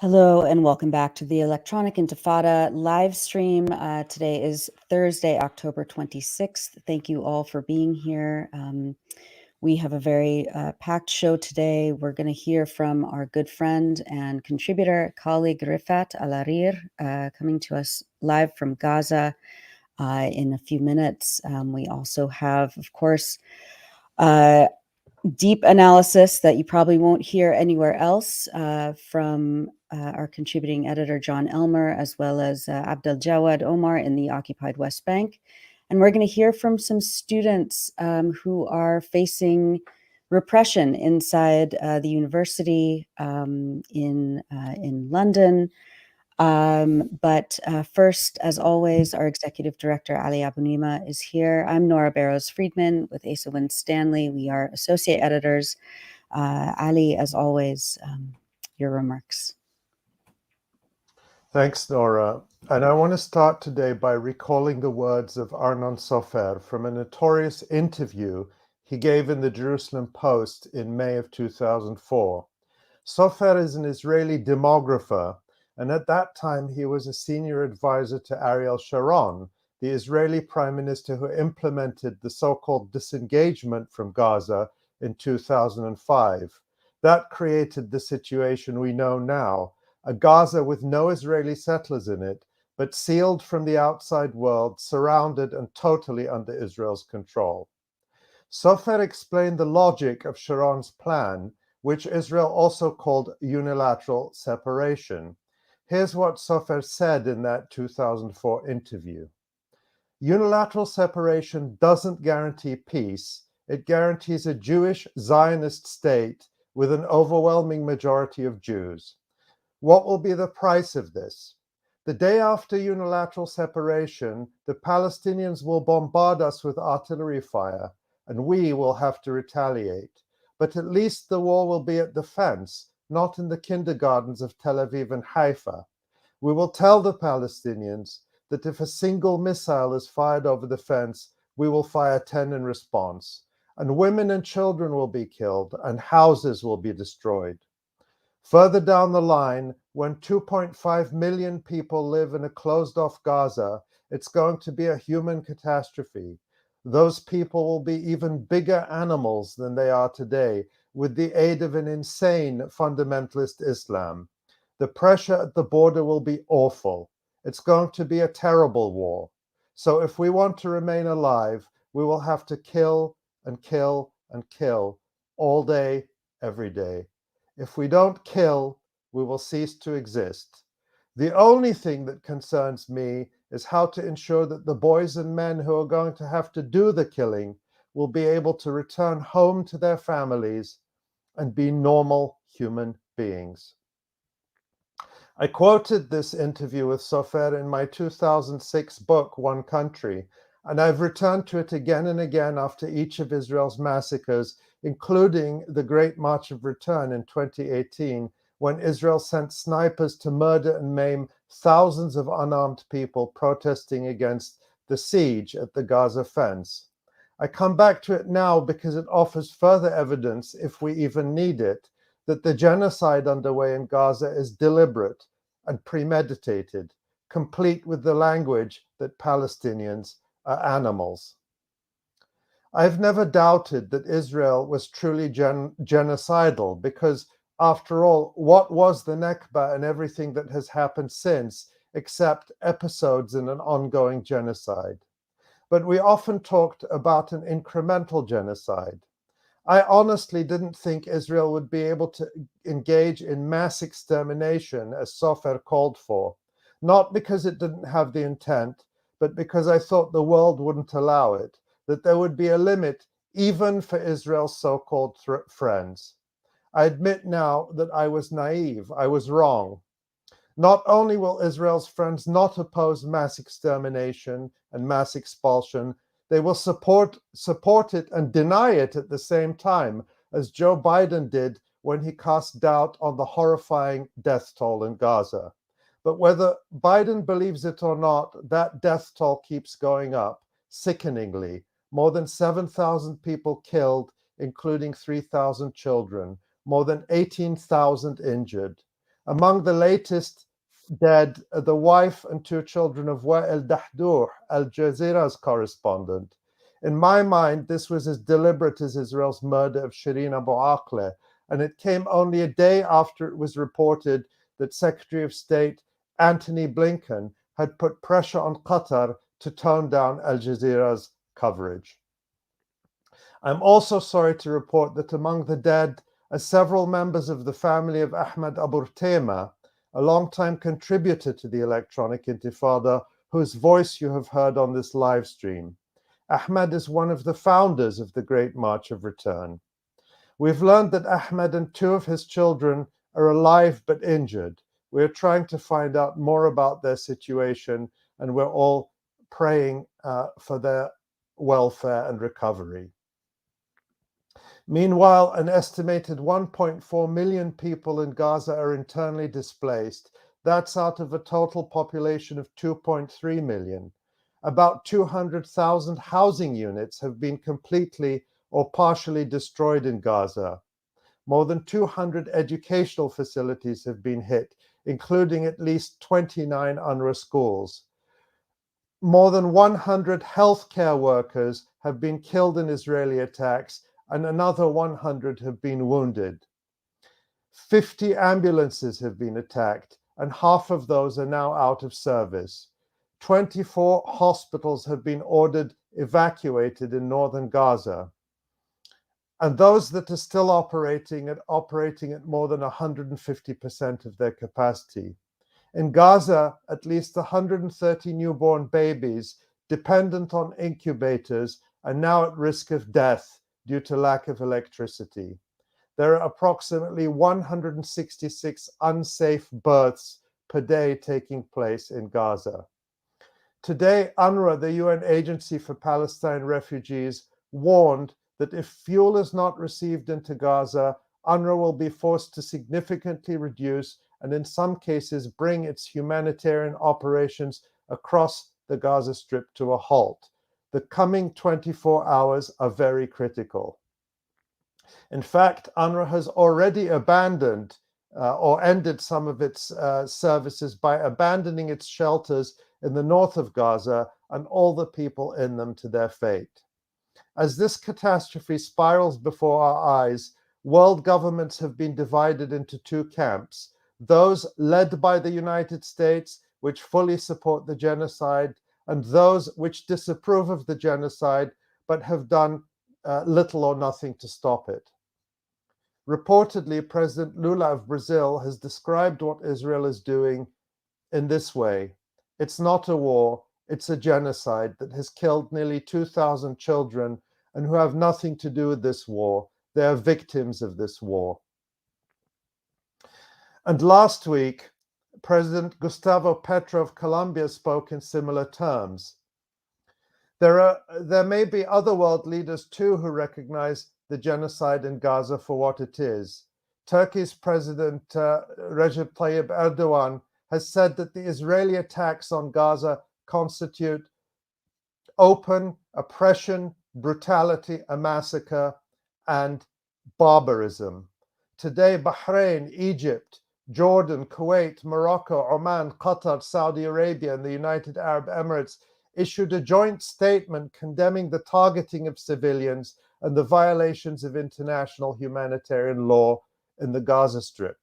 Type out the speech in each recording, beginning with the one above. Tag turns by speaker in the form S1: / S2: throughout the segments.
S1: Hello and welcome back to the Electronic Intifada live stream. Today is Thursday, October 26th. Thank you all for being here. We have a very packed show today. We're going to hear from our good friend and contributor, colleague 𝐓𝐡𝐞 𝐄𝐥𝐿 coming to us live from Gaza in a few minutes. We also have, of course, deep analysis that you probably won't hear anywhere else from our contributing editor, John Elmer, as well as 𝐓𝐡𝐞 𝐄𝐥𝐿 in the occupied West Bank. And we're going to hear from some students who are facing repression inside the university in London. But first, as always, our executive director, Ali Abunimah, is here. I'm Nora Barrows-Friedman with Asa Winstanley. We are associate editors. Ali, as always, your remarks.
S2: Thanks, Nora. And I want to start today by recalling the words of Arnon Sofer from a notorious interview he gave in the Jerusalem Post in May of 2004. Sofer is an Israeli demographer, and at that time he was a senior advisor to Ariel Sharon, the Israeli prime minister who implemented the so-called disengagement from Gaza in 2005. That created the situation we know now, a Gaza with no Israeli settlers in it, but sealed from the outside world, surrounded and totally under Israel's control. Sofer explained the logic of Sharon's plan, which Israel also called unilateral separation. Here's what Sofer said in that 2004 interview. Unilateral separation doesn't guarantee peace. It guarantees a Jewish Zionist state with an overwhelming majority of Jews. What will be the price of this? The day after unilateral separation, the Palestinians will bombard us with artillery fire, and we will have to retaliate. But at least the war will be at the fence, not in the kindergartens of Tel Aviv and Haifa. We will tell the Palestinians that if a single missile is fired over the fence, we will fire 10 in response. And women and children will be killed, and houses will be destroyed. Further down the line, when 2.5 million people live in a closed-off Gaza, it's going to be a human catastrophe. Those people will be even bigger animals than they are today, with the aid of an insane fundamentalist Islam. The pressure at the border will be awful. It's going to be a terrible war. So if we want to remain alive, we will have to kill and kill and kill all day, every day. If we don't kill, we will cease to exist. The only thing that concerns me is how to ensure that the boys and men who are going to have to do the killing will be able to return home to their families and be normal human beings. I quoted this interview with Sofer in my 2006 book, One Country, and I've returned to it again and again after each of Israel's massacres, including the Great March of Return in 2018, when Israel sent snipers to murder and maim thousands of unarmed people protesting against the siege at the Gaza fence. I come back to it now because it offers further evidence, if we even need it, that the genocide underway in Gaza is deliberate and premeditated, complete with the language that Palestinians are animals. I've never doubted that Israel was truly genocidal because, after all, what was the Nakba and everything that has happened since except episodes in an ongoing genocide? But we often talked about an incremental genocide. I honestly didn't think Israel would be able to engage in mass extermination as Sofer called for, not because it didn't have the intent, but because I thought the world wouldn't allow it, that there would be a limit even for Israel's so-called friends. I admit now that I was naive, I was wrong. Not only will Israel's friends not oppose mass extermination and mass expulsion, they will support it and deny it at the same time, as Joe Biden did when he cast doubt on the horrifying death toll in Gaza. But whether Biden believes it or not, that death toll keeps going up, sickeningly. More than 7,000 people killed, including 3,000 children, more than 18,000 injured. Among the latest dead are the wife and 2 children of Wael Dahdour, Al Jazeera's correspondent. In my mind, this was as deliberate as Israel's murder of Shireen Abu Akleh, and it came only a day after it was reported that Secretary of State Antony Blinken had put pressure on Qatar to tone down Al Jazeera's coverage. I'm also sorry to report that among the dead are several members of the family of Ahmed Abu 𝐴𝐷, a longtime contributor to the Electronic Intifada, whose voice you have heard on this live stream. Ahmed is one of the founders of the Great March of Return. We've learned that Ahmed and 2 of his children are alive but injured. We're trying to find out more about their situation, and we're all praying for their welfare and recovery. Meanwhile, an estimated 1.4 million people in Gaza are internally displaced. That's out of a total population of 2.3 million. About 200,000 housing units have been completely or partially destroyed in Gaza. More than 200 educational facilities have been hit, including at least 29 UNRWA schools. More than 100 healthcare workers have been killed in Israeli attacks, and another 100 have been wounded. 50 ambulances have been attacked, and half of those are now out of service. 24 hospitals have been ordered evacuated in northern Gaza, and those that are still operating at more than 150% of their capacity. In Gaza, at least 130 newborn babies dependent on incubators are now at risk of death due to lack of electricity. There are approximately 166 unsafe births per day taking place in Gaza. Today, UNRWA, the UN Agency for Palestine Refugees, warned that if fuel is not received into Gaza, UNRWA will be forced to significantly reduce and in some cases bring its humanitarian operations across the Gaza Strip to a halt. The coming 24 hours are very critical. In fact, UNRWA has already abandoned or ended some of its services by abandoning its shelters in the north of Gaza and all the people in them to their fate. As this catastrophe spirals before our eyes, world governments have been divided into 2 camps: those led by the United States, which fully support the genocide, and those which disapprove of the genocide but have done little or nothing to stop it. Reportedly, President Lula of Brazil has described what Israel is doing in this way: it's not a war, it's a genocide that has killed nearly 2,000 children and who have nothing to do with this war. They are victims of this war. And last week, President Gustavo Petro of Colombia spoke in similar terms. There may be other world leaders too who recognize the genocide in Gaza for what it is. Turkey's President Recep Tayyip Erdogan has said that the Israeli attacks on Gaza constitute open oppression, brutality, a massacre, and barbarism. Today, Bahrain, Egypt, Jordan, Kuwait, Morocco, Oman, Qatar, Saudi Arabia, and the United Arab Emirates issued a joint statement condemning the targeting of civilians and the violations of international humanitarian law in the Gaza Strip.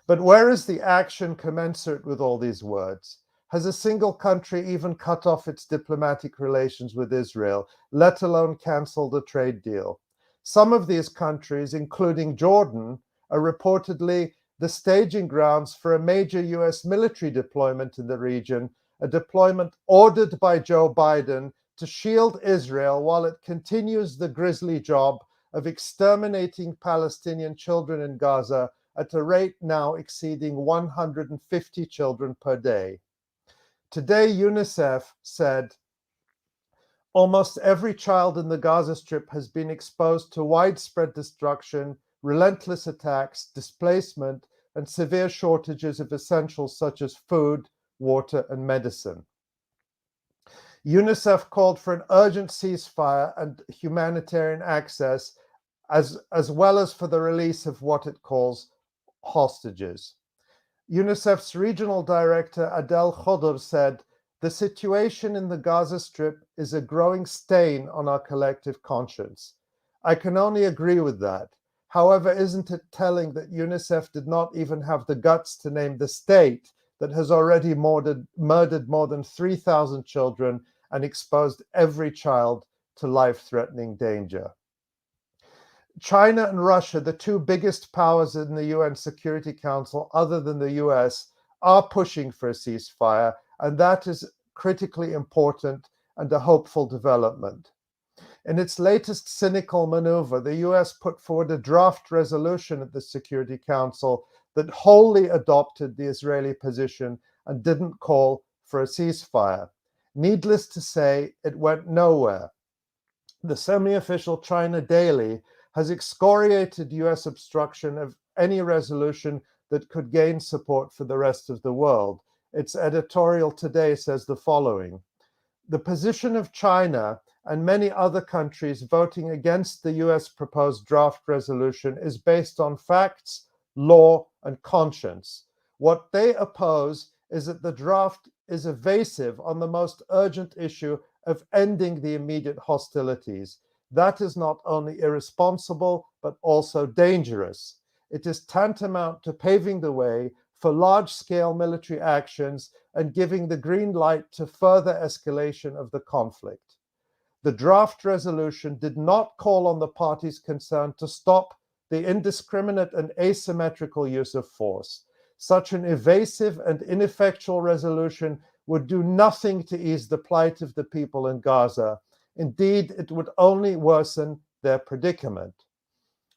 S2: But where is the action commensurate with all these words? Has a single country even cut off its diplomatic relations with Israel, let alone canceled a trade deal? Some of these countries, including Jordan, are reportedly the staging grounds for a major US military deployment in the region, a deployment ordered by Joe Biden to shield Israel while it continues the grisly job of exterminating Palestinian children in Gaza at a rate now exceeding 150 children per day. Today, UNICEF said almost every child in the Gaza Strip has been exposed to widespread destruction, relentless attacks, displacement, and severe shortages of essentials such as food, water, and medicine. UNICEF called for an urgent ceasefire and humanitarian access, as well as for the release of what it calls hostages. UNICEF's regional director Adel Khodr said, "The situation in the Gaza Strip is a growing stain on our collective conscience." I can only agree with that. However, isn't it telling that UNICEF did not even have the guts to name the state that has already murdered more than 3,000 children and exposed every child to life-threatening danger? China and Russia, the two biggest powers in the UN Security Council other than the US, are pushing for a ceasefire, and that is critically important and a hopeful development. In its latest cynical maneuver, the US put forward a draft resolution at the Security Council that wholly adopted the Israeli position and didn't call for a ceasefire. Needless to say, it went nowhere. The semi-official China Daily has excoriated US obstruction of any resolution that could gain support for the rest of the world. Its editorial today says the following: "The position of China and many other countries voting against the US proposed draft resolution is based on facts, law, and conscience. What they oppose is that the draft is evasive on the most urgent issue of ending the immediate hostilities. That is not only irresponsible, but also dangerous. It is tantamount to paving the way for large-scale military actions and giving the green light to further escalation of the conflict. The draft resolution did not call on the parties concerned to stop the indiscriminate and asymmetrical use of force. Such an evasive and ineffectual resolution would do nothing to ease the plight of the people in Gaza. Indeed, it would only worsen their predicament.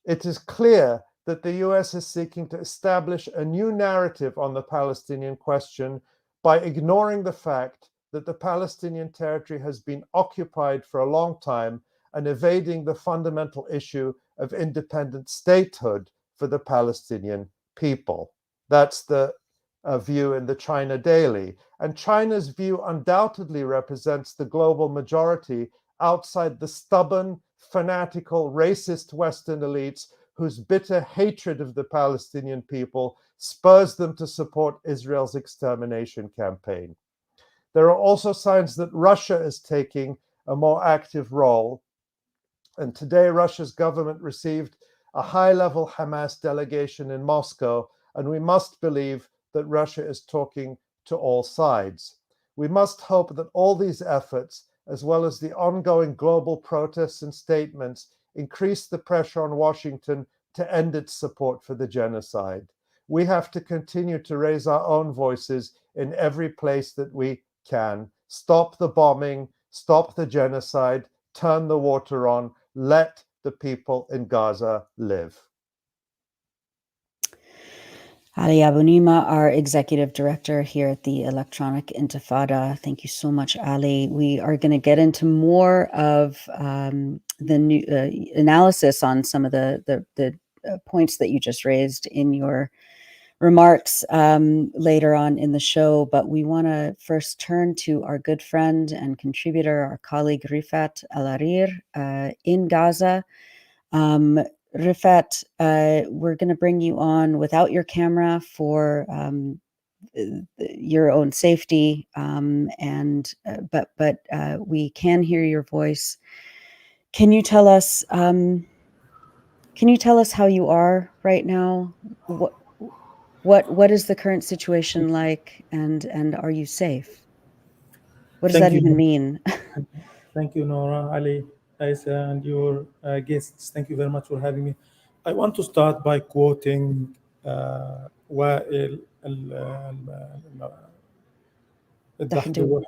S2: It is clear that the US is seeking to establish a new narrative on the Palestinian question by ignoring the fact that the Palestinian territory has been occupied for a long time and evading the fundamental issue of independent statehood for the Palestinian people." That's the view in the China Daily. And China's view undoubtedly represents the global majority outside the stubborn, fanatical, racist Western elites whose bitter hatred of the Palestinian people spurs them to support Israel's extermination campaign. There are also signs that Russia is taking a more active role. And today, Russia's government received a high-level Hamas delegation in Moscow, and we must believe that Russia is talking to all sides. We must hope that all these efforts, as well as the ongoing global protests and statements, increase the pressure on Washington to end its support for the genocide. We have to continue to raise our own voices in every place that we can. Stop the bombing, stop the genocide, turn the water on, let the people in Gaza live.
S1: Ali Abu Nima, our executive director here at the Electronic Intifada. Thank you so much, Ali. We are going to get into more of the new analysis on some of the points that you just raised in your remarks later on in the show, but we want to first turn to our good friend and contributor, our colleague Rifat Al-Arir in Gaza. Rifat, we're going to bring you on without your camera for your own safety, but we can hear your voice. Can you tell us how you are right now? What is the current situation like, and are you safe? What does that even mean?
S3: Thank you, Nora, Ali, Isa, and your guests. Thank you very much for having me. I want to start by quoting Wa'il al-Dahdouh.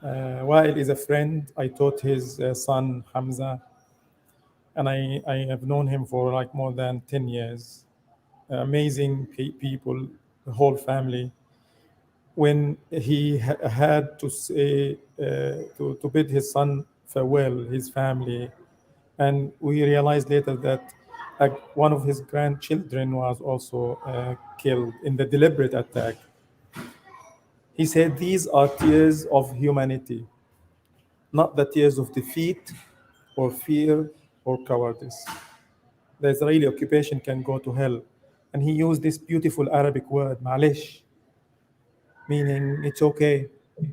S3: Wa'il is a friend. I taught his son, Hamza, and I have known him for like more than 10 years. Amazing people, the whole family. When he had to say to bid his son farewell, his family, and we realized later that one of his grandchildren was also killed in the deliberate attack. He said, "These are tears of humanity, not the tears of defeat or fear or cowardice. The Israeli occupation can go to hell, And he used this beautiful Arabic word, ma'lish, meaning it's okay,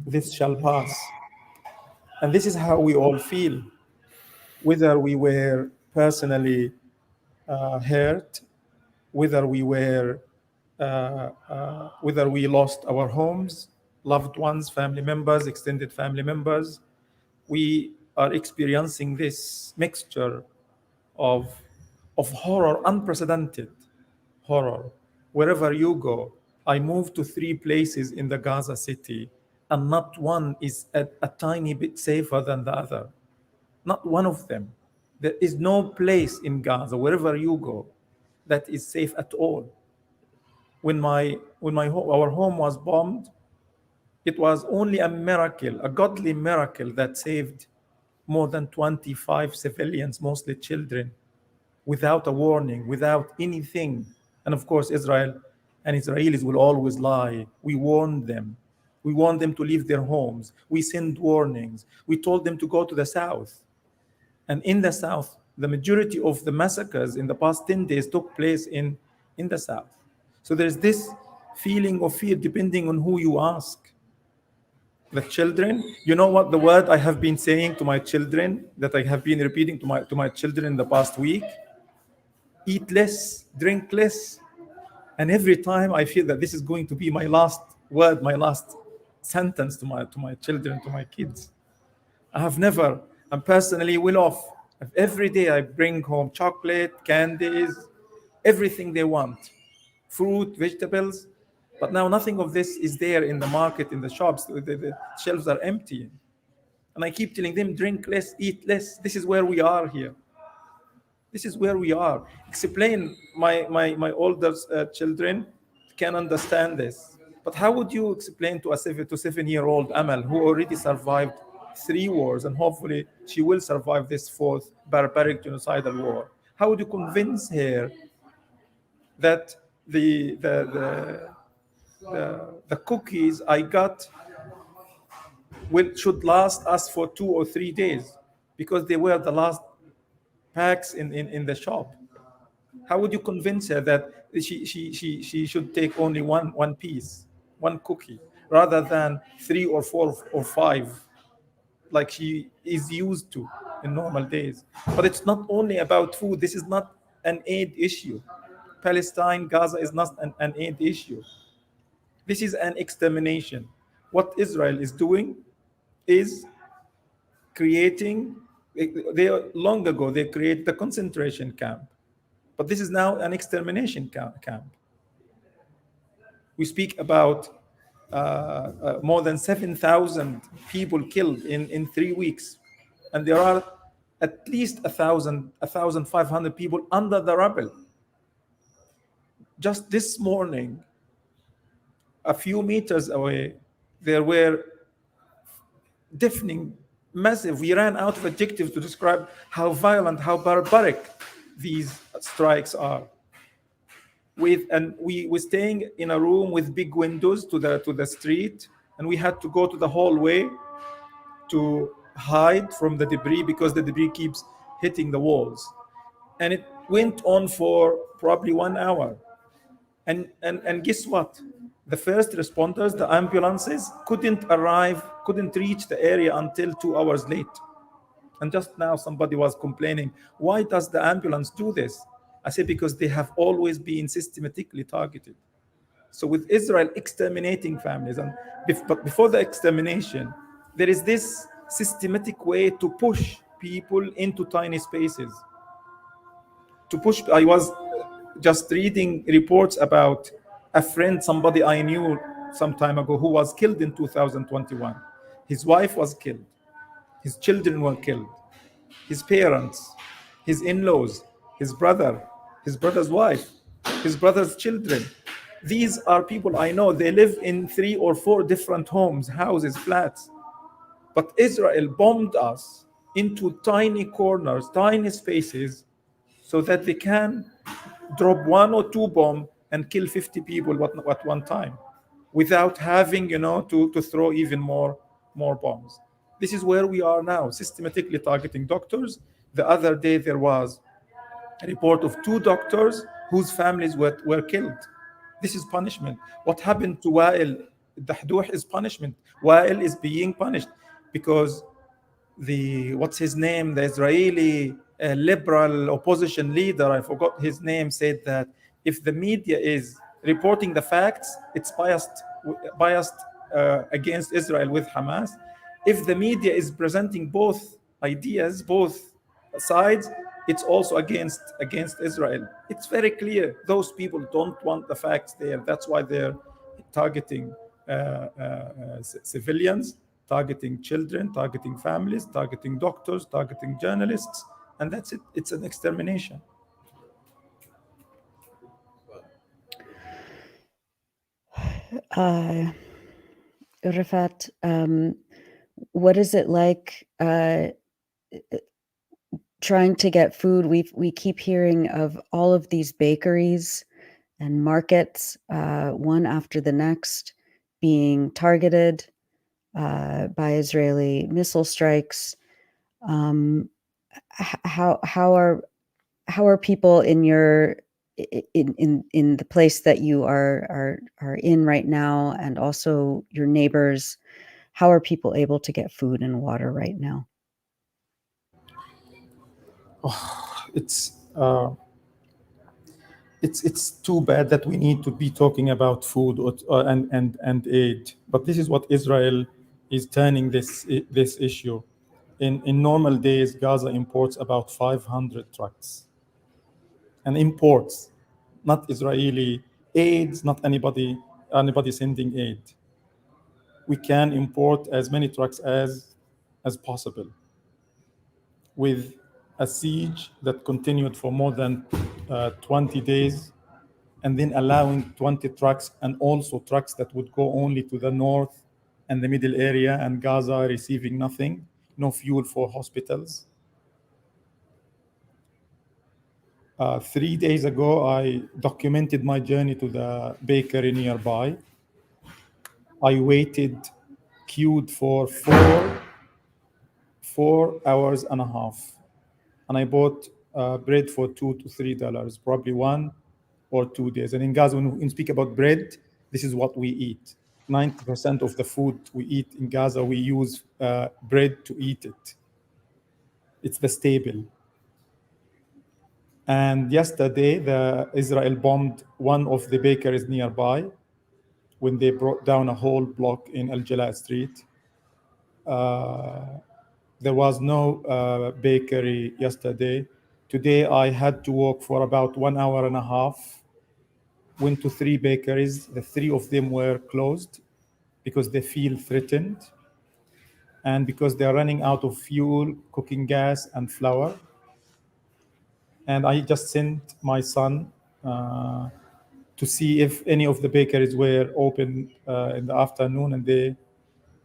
S3: this shall pass. And this is how we all feel, whether we were personally hurt, whether we lost our homes, loved ones, family members, extended family members. We are experiencing this mixture of horror, unprecedented horror. Wherever you go, I moved to 3 places in the Gaza city, and not one is a tiny bit safer than the other. Not one of them. There is no place in Gaza, wherever you go, that is safe at all. When our home was bombed, it was only a miracle, a godly miracle, that saved more than 25 civilians, mostly children, without a warning, without anything. And of course, Israel and Israelis will always lie. We warned them. We warned them to leave their homes. We sent warnings. We told them to go to the south. And in the south, the majority of the massacres in the past 10 days took place in the south. So there's this feeling of fear depending on who you ask. The children, you know what the word I have been saying to my children, that I have been repeating to my children in the past week? Eat less, drink less. And every time I feel that this is going to be my last word, my last sentence to my children, to my kids. I'm personally well off. Every day I bring home chocolate, candies, everything they want, fruit, vegetables. But now nothing of this is there in the market, in the shops. The shelves are empty. And I keep telling them, drink less, eat less. This is where we are here. This is where we are. Explain, my older children can understand this. But how would you explain to a 7-year-old Amal, who already survived 3 wars, and hopefully she will survive this 4th barbaric genocidal war? How would you convince her that the cookies I got should last us for 2 or 3 days because they were the last packs in the shop? How would you convince her that she should take only one piece, one cookie, rather than 3 or 4 or 5 like she is used to in normal days? But it's not only about food. This is not an aid issue. Palestine, Gaza is not an aid issue. This is an extermination. What Israel is doing is creating, long ago they created the concentration camp, but this is now an extermination camp. We speak about more than 7,000 people killed in 3 weeks, and there are at least 1,500 people under the rubble. Just this morning, a few meters away, there were deafening, massive. We ran out of adjectives to describe how violent, how barbaric these strikes are. And we were staying in a room with big windows to the street, and we had to go to the hallway to hide from the debris because the debris keeps hitting the walls. And it went on for probably 1 hour. And guess what? The first responders, the ambulances, couldn't reach the area until 2 hours late. And just now somebody was complaining, why does the ambulance do this? I said, because they have always been systematically targeted. So with Israel exterminating families, but before the extermination, there is this systematic way to push people into tiny spaces. I was just reading reports about a friend, somebody I knew some time ago, who was killed in 2021. His wife was killed. His children were killed. His parents, his in-laws, his brother, his brother's wife, his brother's children. These are people I know. They live in 3 or 4 different homes, houses, flats. But Israel bombed us into tiny corners, tiny spaces, so that they can drop 1 or 2 bombs and kill 50 people at one time, without having, to throw even more bombs. This is where we are now, systematically targeting doctors. The other day there was a report of 2 doctors whose families were killed. This is punishment. What happened to Wa'il Dahdouh is punishment. Wa'il is being punished because the what's his name, the Israeli liberal opposition leader, I forgot his name, said that if the media is reporting the facts, it's biased against Israel with Hamas. If the media is presenting both ideas, both sides, it's also against Israel. It's very clear. Those people don't want the facts there. That's why they're targeting civilians, targeting children, targeting families, targeting doctors, targeting journalists, and that's it. It's an extermination.
S1: Rifat, what is it like trying to get food? We keep hearing of all of these bakeries and markets, one after the next, being targeted by Israeli missile strikes. How are people in your in the place that you are in right now, and also your neighbors? How are people able to get food and water right now?
S3: It's too bad that we need to be talking about food and aid, but this is what Israel is turning this issue. In normal days, Gaza imports about 500 trucks, and imports, not Israeli aids, not anybody sending aid. We can import as many trucks as possible. With a siege that continued for more than 20 days, and then allowing 20 trucks, and also trucks that would go only to the north and the middle area, and Gaza receiving nothing, no fuel for hospitals. 3 days ago, I documented my journey to the bakery nearby. I waited, queued for 4 hours and a half, and I bought bread for $2 to $3, probably 1 or 2 days. And in Gaza, when we speak about bread, this is what we eat. 90% of the food we eat in Gaza, we use bread to eat it. It's the staple. And yesterday, Israel bombed one of the bakeries nearby when they brought down a whole block in Al-Jalaa Street. There was no bakery yesterday. Today, I had to walk for about 1 hour and a half. Went to 3 bakeries. The 3 of them were closed because they feel threatened and because they're running out of fuel, cooking gas, and flour. And I just sent my son to see if any of the bakeries were open in the afternoon, and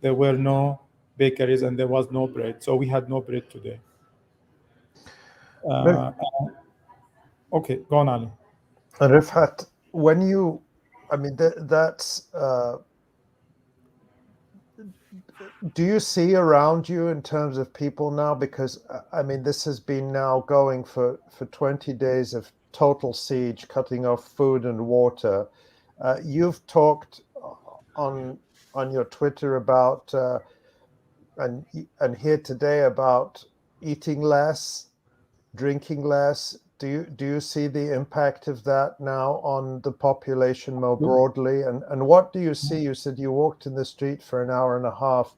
S3: there were no bakeries and there was no bread. So we had no bread today. Okay, go on, Ali.
S2: Rifat, when you, I mean, that's, do you see around you in terms of people now? Because, I mean, this has been now going for 20 days of total siege, cutting off food and water. You've talked on your Twitter about, and here today about eating less, drinking less. Do you see the impact of that now on the population more broadly? And what do you see? You said you walked in the street for an hour and a half.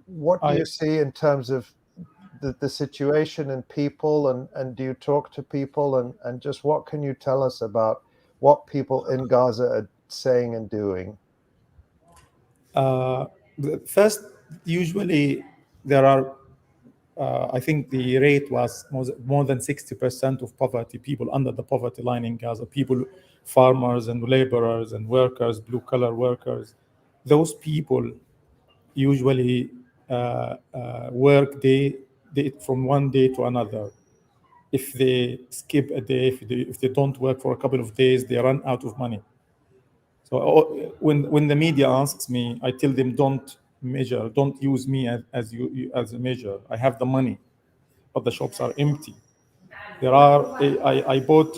S2: What do you see in terms of the situation and people, and do you talk to people, and just what can you tell us about what people in Gaza are saying and doing?
S3: First, usually there are, I think the rate was more than 60% of poverty, people under the poverty line in Gaza, people, farmers and laborers and workers, blue-collar workers. Those people usually work from one day to another. If they skip a day, if they don't work for a couple of days, they run out of money. So when the media asks me, I tell them, don't use me as a measure. I have the money, but the shops are empty. I bought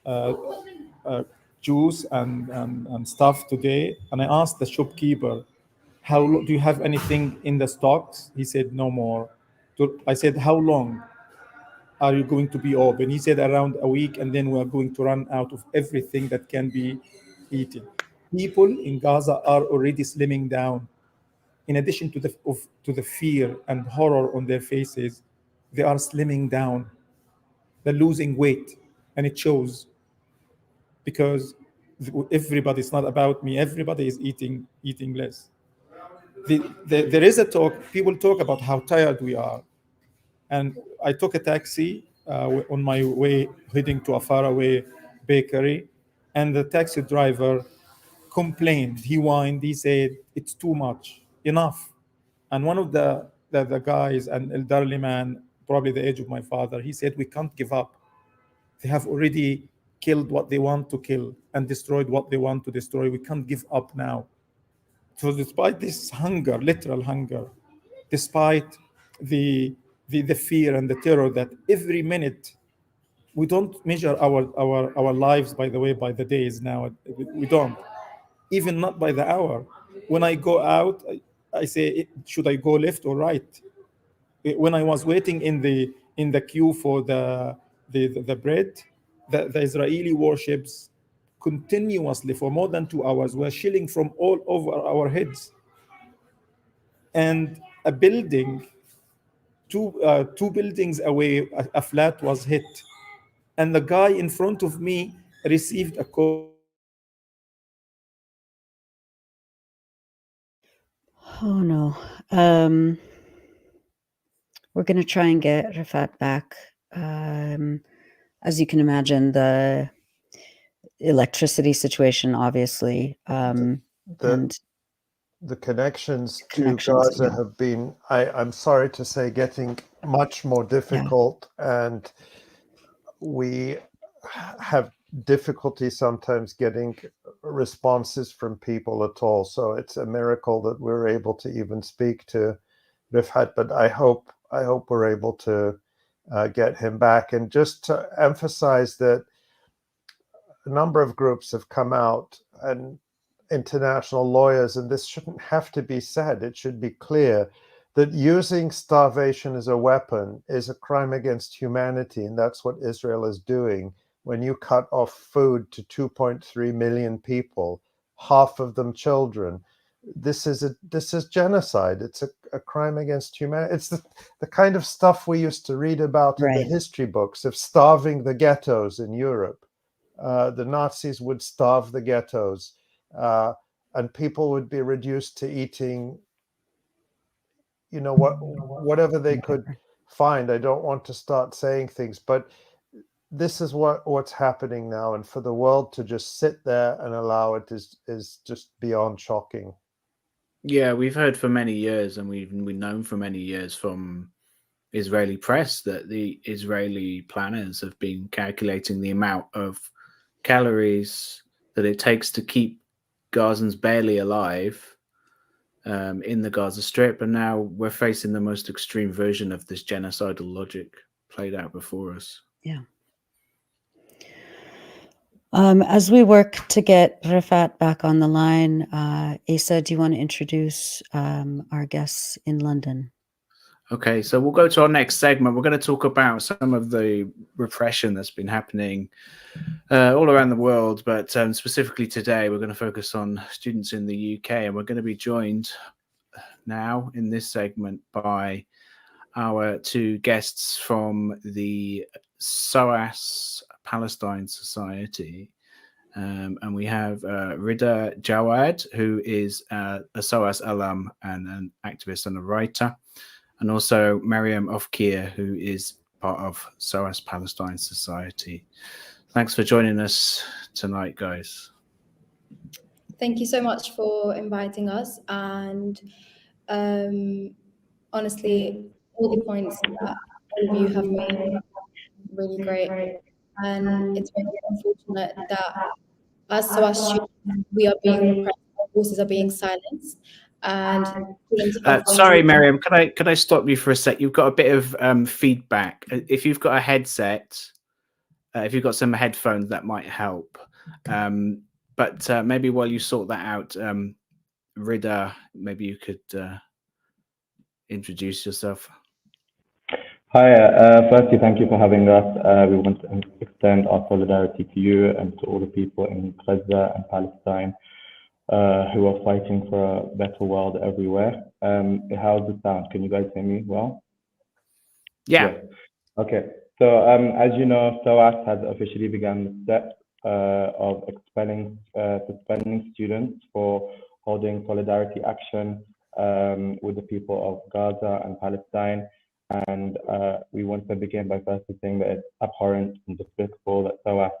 S3: uh, juice and stuff today, and I asked the shopkeeper, do you have anything in the stocks? He said no more. I said, how long are you going to be open? He said around a week, and then we are going to run out of everything that can be eaten. People in Gaza are already slimming down. In addition to the fear and horror on their faces, they are slimming down. They're losing weight, and it shows, because everybody, it's not about me. Everybody is eating less. There is a talk. People talk about how tired we are, and I took a taxi on my way heading to a faraway bakery, and the taxi driver complained. He whined. He said, "It's too much. Enough." And one of the guys, an elderly man, probably the age of my father, he said, "We can't give up. They have already killed what they want to kill and destroyed what they want to destroy. We can't give up now." So despite this hunger, literal hunger, despite the, the fear and the terror that every minute, we don't measure our lives, by the way, by the days now. We don't, even not by the hour. When I go out, I say, should I go left or right? When I was waiting in the queue for the bread, the Israeli warships continuously for more than 2 hours were shelling from all over our heads. And a building, two buildings away, a flat was hit, and the guy in front of me received a call from the Israeli
S1: Oh no. We're going to try and get Rafat back. As you can imagine, the electricity situation, obviously, and
S2: the connections to Gaza have been, I'm sorry to say, getting much more difficult, and we have difficulty sometimes getting responses from people at all. So it's a miracle that we're able to even speak to Rifat, but I hope we're able to get him back. And just to emphasize that a number of groups have come out, and international lawyers, and this shouldn't have to be said, it should be clear that using starvation as a weapon is a crime against humanity, and that's what Israel is doing when you cut off food to 2.3 million people, half of them children. This is genocide. It's a crime against humanity. It's the kind of stuff we used to read about in the history books of starving the ghettos in Europe. The Nazis would starve the ghettos, and people would be reduced to eating, whatever they could find. I don't want to start saying things, but this is what's happening now, and for the world to just sit there and allow it is just beyond shocking.
S4: Yeah, we've heard for many years, and we've known for many years from Israeli press that the Israeli planners have been calculating the amount of calories that it takes to keep Gazans barely alive in the Gaza Strip, and now we're facing the most extreme version of this genocidal logic played out before us.
S1: Yeah. As we work to get Rafat back on the line, Asa, do you want to introduce our guests in London?
S4: Okay, so we'll go to our next segment. We're going to talk about some of the repression that's been happening all around the world, but specifically today, we're going to focus on students in the UK, and we're going to be joined now in this segment by our two guests from the SOAS Palestine Society. And we have Rida Jawad, who is a SOAS alum and an activist and a writer, and also Mariam Ofkir, who is part of SOAS Palestine Society. Thanks for joining us tonight, guys.
S5: Thank you so much for inviting us. And honestly, all the points that all of you have made are really great. And it's very unfortunate that as SOAS students, we are being repressed, our voices are being silenced. and students
S4: sorry, Miriam, could I stop you for a sec? You've got a bit of feedback. If you've got a headset, if you've got some headphones, that might help. But maybe while you sort that out, Rida, maybe you could introduce yourself.
S6: Hi, firstly, thank you for having us. We want to extend our solidarity to you and to all the people in Gaza and Palestine who are fighting for a better world everywhere. How's the sound? Can you guys hear me well?
S4: Yeah.
S6: Yes. Okay. So as you know, SOAS has officially begun the steps of suspending students for holding solidarity action with the people of Gaza and Palestine. And we want to begin by firstly saying that it's abhorrent and despicable that SOAS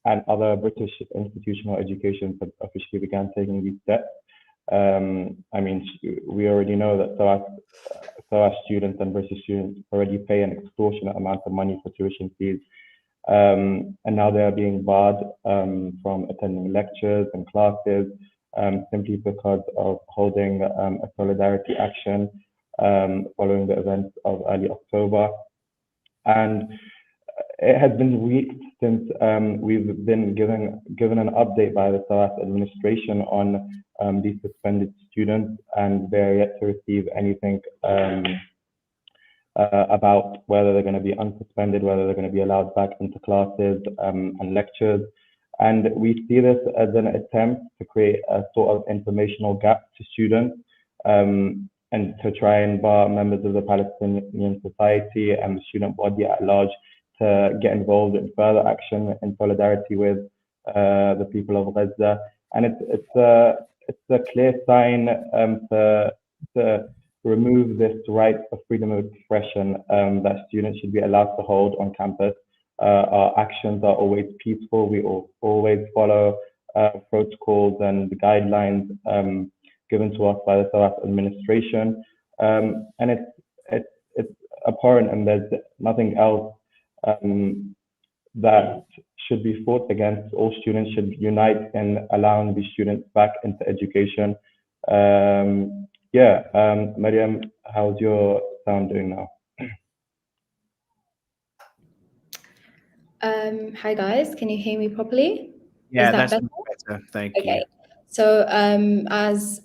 S6: and other British institutional educations have officially began taking these steps. I mean, we already know that SOAS students and British students already pay an extortionate amount of money for tuition fees. And now they are being barred from attending lectures and classes simply because of holding a solidarity action following the events of early October. And it has been weeks since we've been given an update by the SOAS administration on these suspended students, and they're yet to receive anything about whether they're going to be unsuspended, whether they're going to be allowed back into classes and lectures. And we see this as an attempt to create a sort of informational gap to students and to try and bar members of the Palestinian society and the student body at large to get involved in further action in solidarity with the people of Gaza. And it's a clear sign to remove this right of freedom of expression that students should be allowed to hold on campus. Our actions are always peaceful. We always follow protocols and guidelines given to us by the SOAS administration. And it's abhorrent, and there's nothing else that should be fought against. All students should unite in allowing these students back into education. Mariam, how's your sound doing now?
S5: Hi guys, can you hear me properly?
S4: Yeah,
S5: Is that
S4: that's
S5: better?
S4: better. Thank you.
S5: So as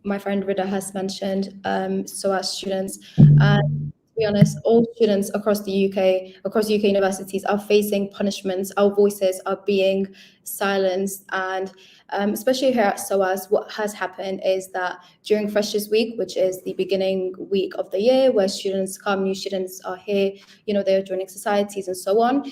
S5: my friend Rida has mentioned, SOAS students, to be honest, all students across the UK, across UK universities are facing punishments. Our voices are being silenced, and especially here at SOAS, what has happened is that during Freshers Week, which is the beginning week of the year where students come, new students are here, they're joining societies and so on.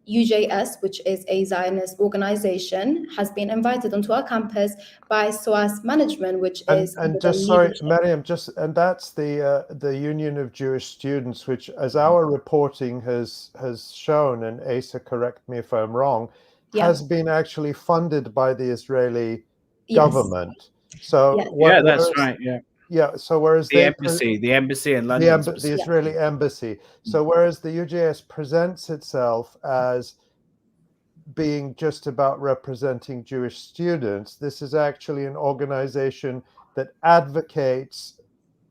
S5: UJS, which is a Zionist organization, has been invited onto our campus by SOAS management, which is
S2: and just sorry, Mariam, and that's the Union of Jewish Students, which, as our reporting has shown, and Asa, correct me if I'm wrong, has been actually funded by the Israeli government. So
S4: that's right.
S2: Yeah. So whereas
S4: the embassy in London,
S2: the Israeli embassy. So whereas the UJS presents itself as being just about representing Jewish students, this is actually an organization that advocates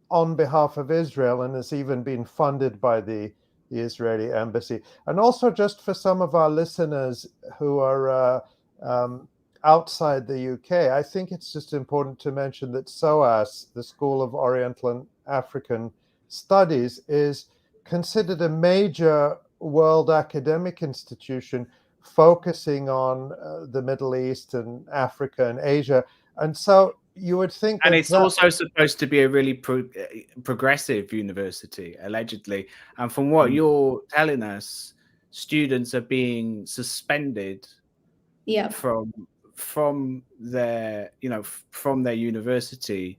S2: on behalf of Israel and has even been funded by the Israeli embassy. And also, just for some of our listeners who are outside the UK, I think it's just important to mention that SOAS, the School of Oriental and African Studies, is considered a major world academic institution focusing on the Middle East and Africa and Asia. And so you would think
S4: and it's also supposed to be a really progressive university, allegedly. And from what you're telling us, students are being suspended from their university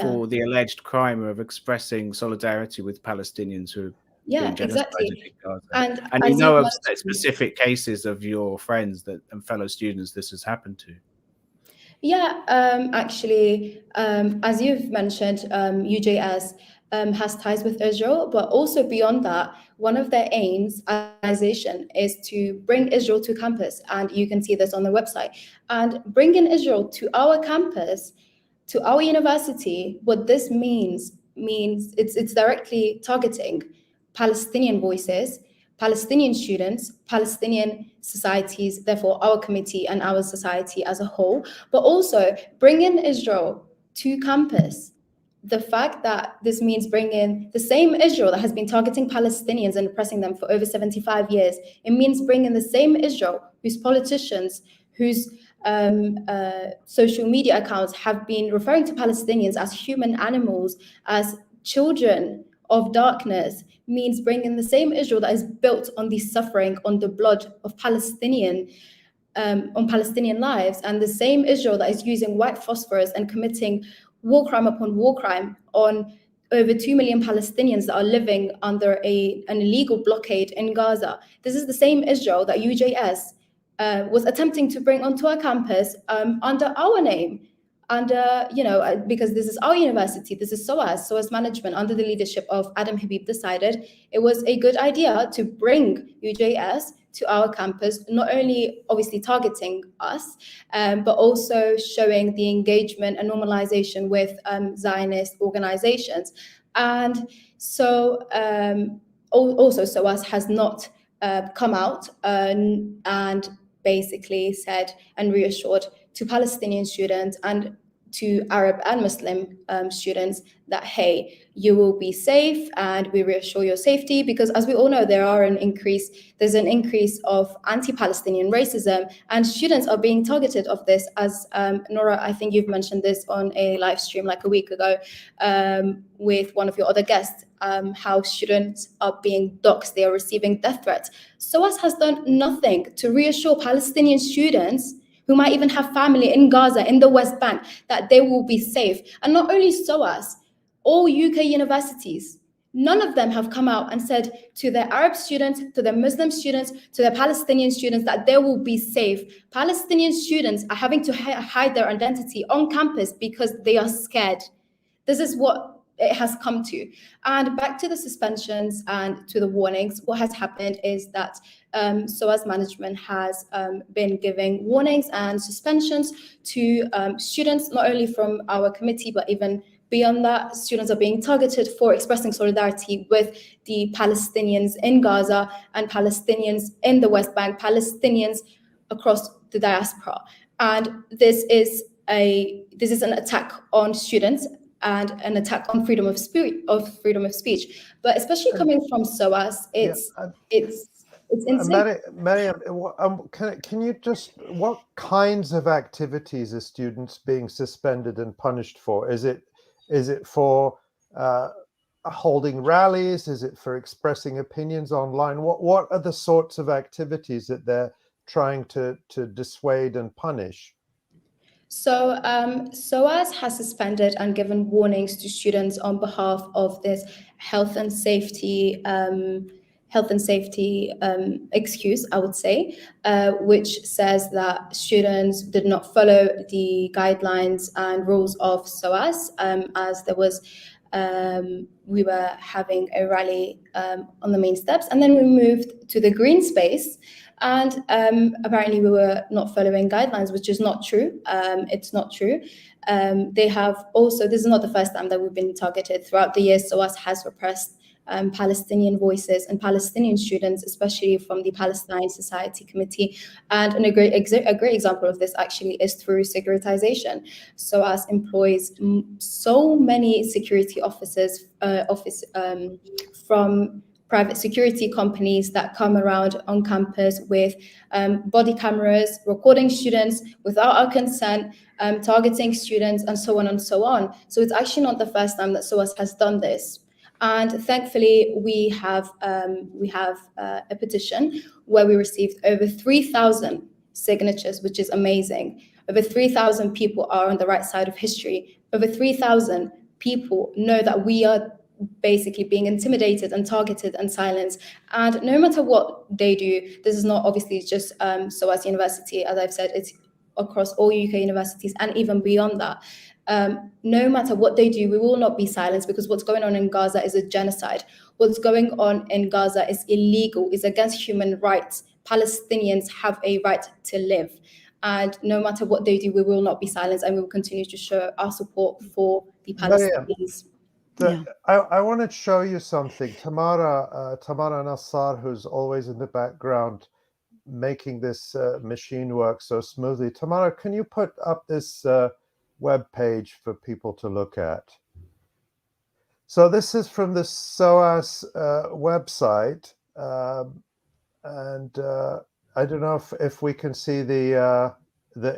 S4: for the alleged crime of expressing solidarity with Palestinians who being genocided in Gaza. And you know of specific cases of your friends and fellow students this has happened to.
S5: Actually, as you've mentioned, UJS has ties with Israel, but also beyond that, one of their aims as an organization is to bring Israel to campus, and you can see this on the website. And bringing Israel to our campus to our university, what this means it's directly targeting Palestinian voices, Palestinian students, Palestinian societies, therefore our committee and our society as a whole, but also bringing Israel to campus. The fact that this means bringing the same Israel that has been targeting Palestinians and oppressing them for over 75 years, it means bringing the same Israel whose politicians, whose social media accounts have been referring to Palestinians as human animals, as children of darkness, means bringing the same Israel that is built on the suffering, on the blood of on Palestinian lives, and the same Israel that is using white phosphorus and committing war crime upon war crime on over 2 million Palestinians that are living under an illegal blockade in Gaza. This is the same Israel that UJS was attempting to bring onto our campus under our name, because this is our university, this is SOAS management under the leadership of Adam Habib decided it was a good idea to bring UJS to our campus, not only obviously targeting us, but also showing the engagement and normalization with Zionist organizations. And so also SOAS has not come out and basically said and reassured to Palestinian students and to Arab and Muslim students that, hey, you will be safe and we reassure your safety, because as we all know, there's an increase of anti-Palestinian racism, and students are being targeted of this, as Nora, I think you've mentioned this on a live stream like a week ago with one of your other guests, how students are being doxxed, they are receiving death threats. SOAS has done nothing to reassure Palestinian students who might even have family in Gaza, in the West Bank, that they will be safe. And not only SOAS, all UK universities, none of them have come out and said to their Arab students, to their Muslim students, to their Palestinian students that they will be safe. Palestinian students are having to hide their identity on campus because they are scared. This is what it has come to. And back to the suspensions and to the warnings, what has happened is that SOAS management has been giving warnings and suspensions to students, not only from our committee, but even beyond that. Students are being targeted for expressing solidarity with the Palestinians in Gaza and Palestinians in the West Bank, Palestinians across the diaspora. And this is an attack on students and an attack on freedom of speech. But especially coming from SOAS, it's insane.
S2: Mariam, can you what kinds of activities are students being suspended and punished for? Is it for holding rallies? Is it for expressing opinions online? What are the sorts of activities that they're trying to dissuade and punish?
S5: So SOAS has suspended and given warnings to students on behalf of this health and safety excuse, I would say, which says that students did not follow the guidelines and rules of SOAS, as there was we were having a rally on the main steps, and then we moved to the green space. And apparently we were not following guidelines, which is not true. It's not true. They have also, this is not the first time that we've been targeted. Throughout the years, SOAS has repressed Palestinian voices and Palestinian students, especially from the Palestine Society Committee. And a great example of this actually is through securitization. SOAS employs so many security officers from private security companies that come around on campus with body cameras, recording students without our consent, targeting students, and so on and so on. So it's actually not the first time that SOAS has done this. And thankfully, we have a petition where we received over 3,000 signatures, which is amazing. Over 3,000 people are on the right side of history. Over 3,000 people know that we are basically being intimidated and targeted and silenced. And no matter what they do, this is not obviously just SOAS University, as I've said, it's across all UK universities and even beyond that. No matter what they do, we will not be silenced, because what's going on in Gaza is a genocide. What's going on in Gaza is illegal, is against human rights. Palestinians have a right to live. And no matter what they do, we will not be silenced, and we will continue to show our support for the Palestinians.
S2: I want to show you something. Tamara Nassar, who's always in the background making this machine work so smoothly. Tamara, can you put up this web page for people to look at? So this is from the SOAS website, and I don't know if we can see the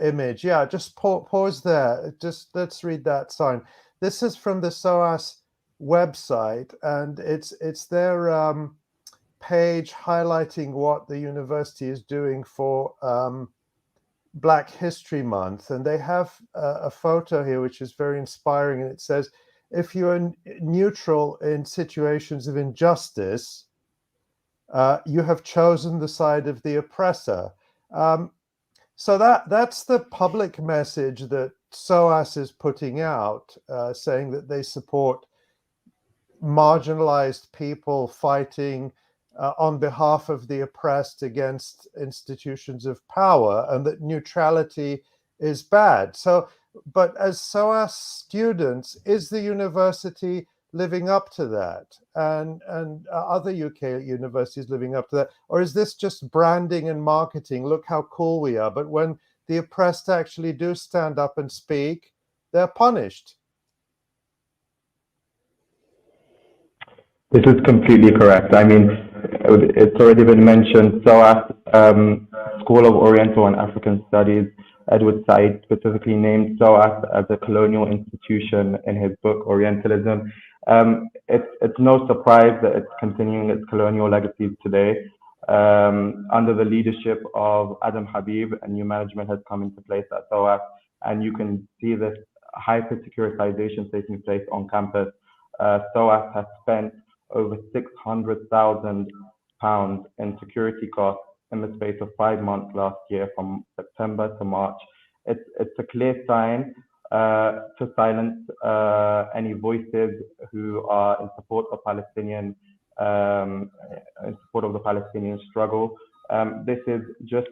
S2: image. Yeah, just pause there. Just let's read that sign. This is from the SOAS website, and it's their page highlighting what the university is doing for Black History Month, and they have a photo here which is very inspiring, and it says, if you're neutral in situations of injustice, you have chosen the side of the oppressor. So that's the public message that SOAS is putting out, saying that they support marginalized people fighting on behalf of the oppressed against institutions of power, and that neutrality is bad. So, but as SOAS students, is the university living up to that, and other UK universities living up to that, or is this just branding and marketing? Look how cool we are, but when the oppressed actually do stand up and speak, they're punished.
S6: This is completely correct. I mean, it's already been mentioned. SOAS, School of Oriental and African Studies, Edward Said specifically named SOAS as a colonial institution in his book Orientalism. It's no surprise that it's continuing its colonial legacies today. Under the leadership of Adam Habib, a new management has come into place at SOAS, and you can see this hyper-securitization taking place on campus. SOAS has spent over £600,000 in security costs in the space of 5 months last year, from September to March. It's a clear sign to silence any voices who are in support of Palestinian, in support of the Palestinian struggle. This is just,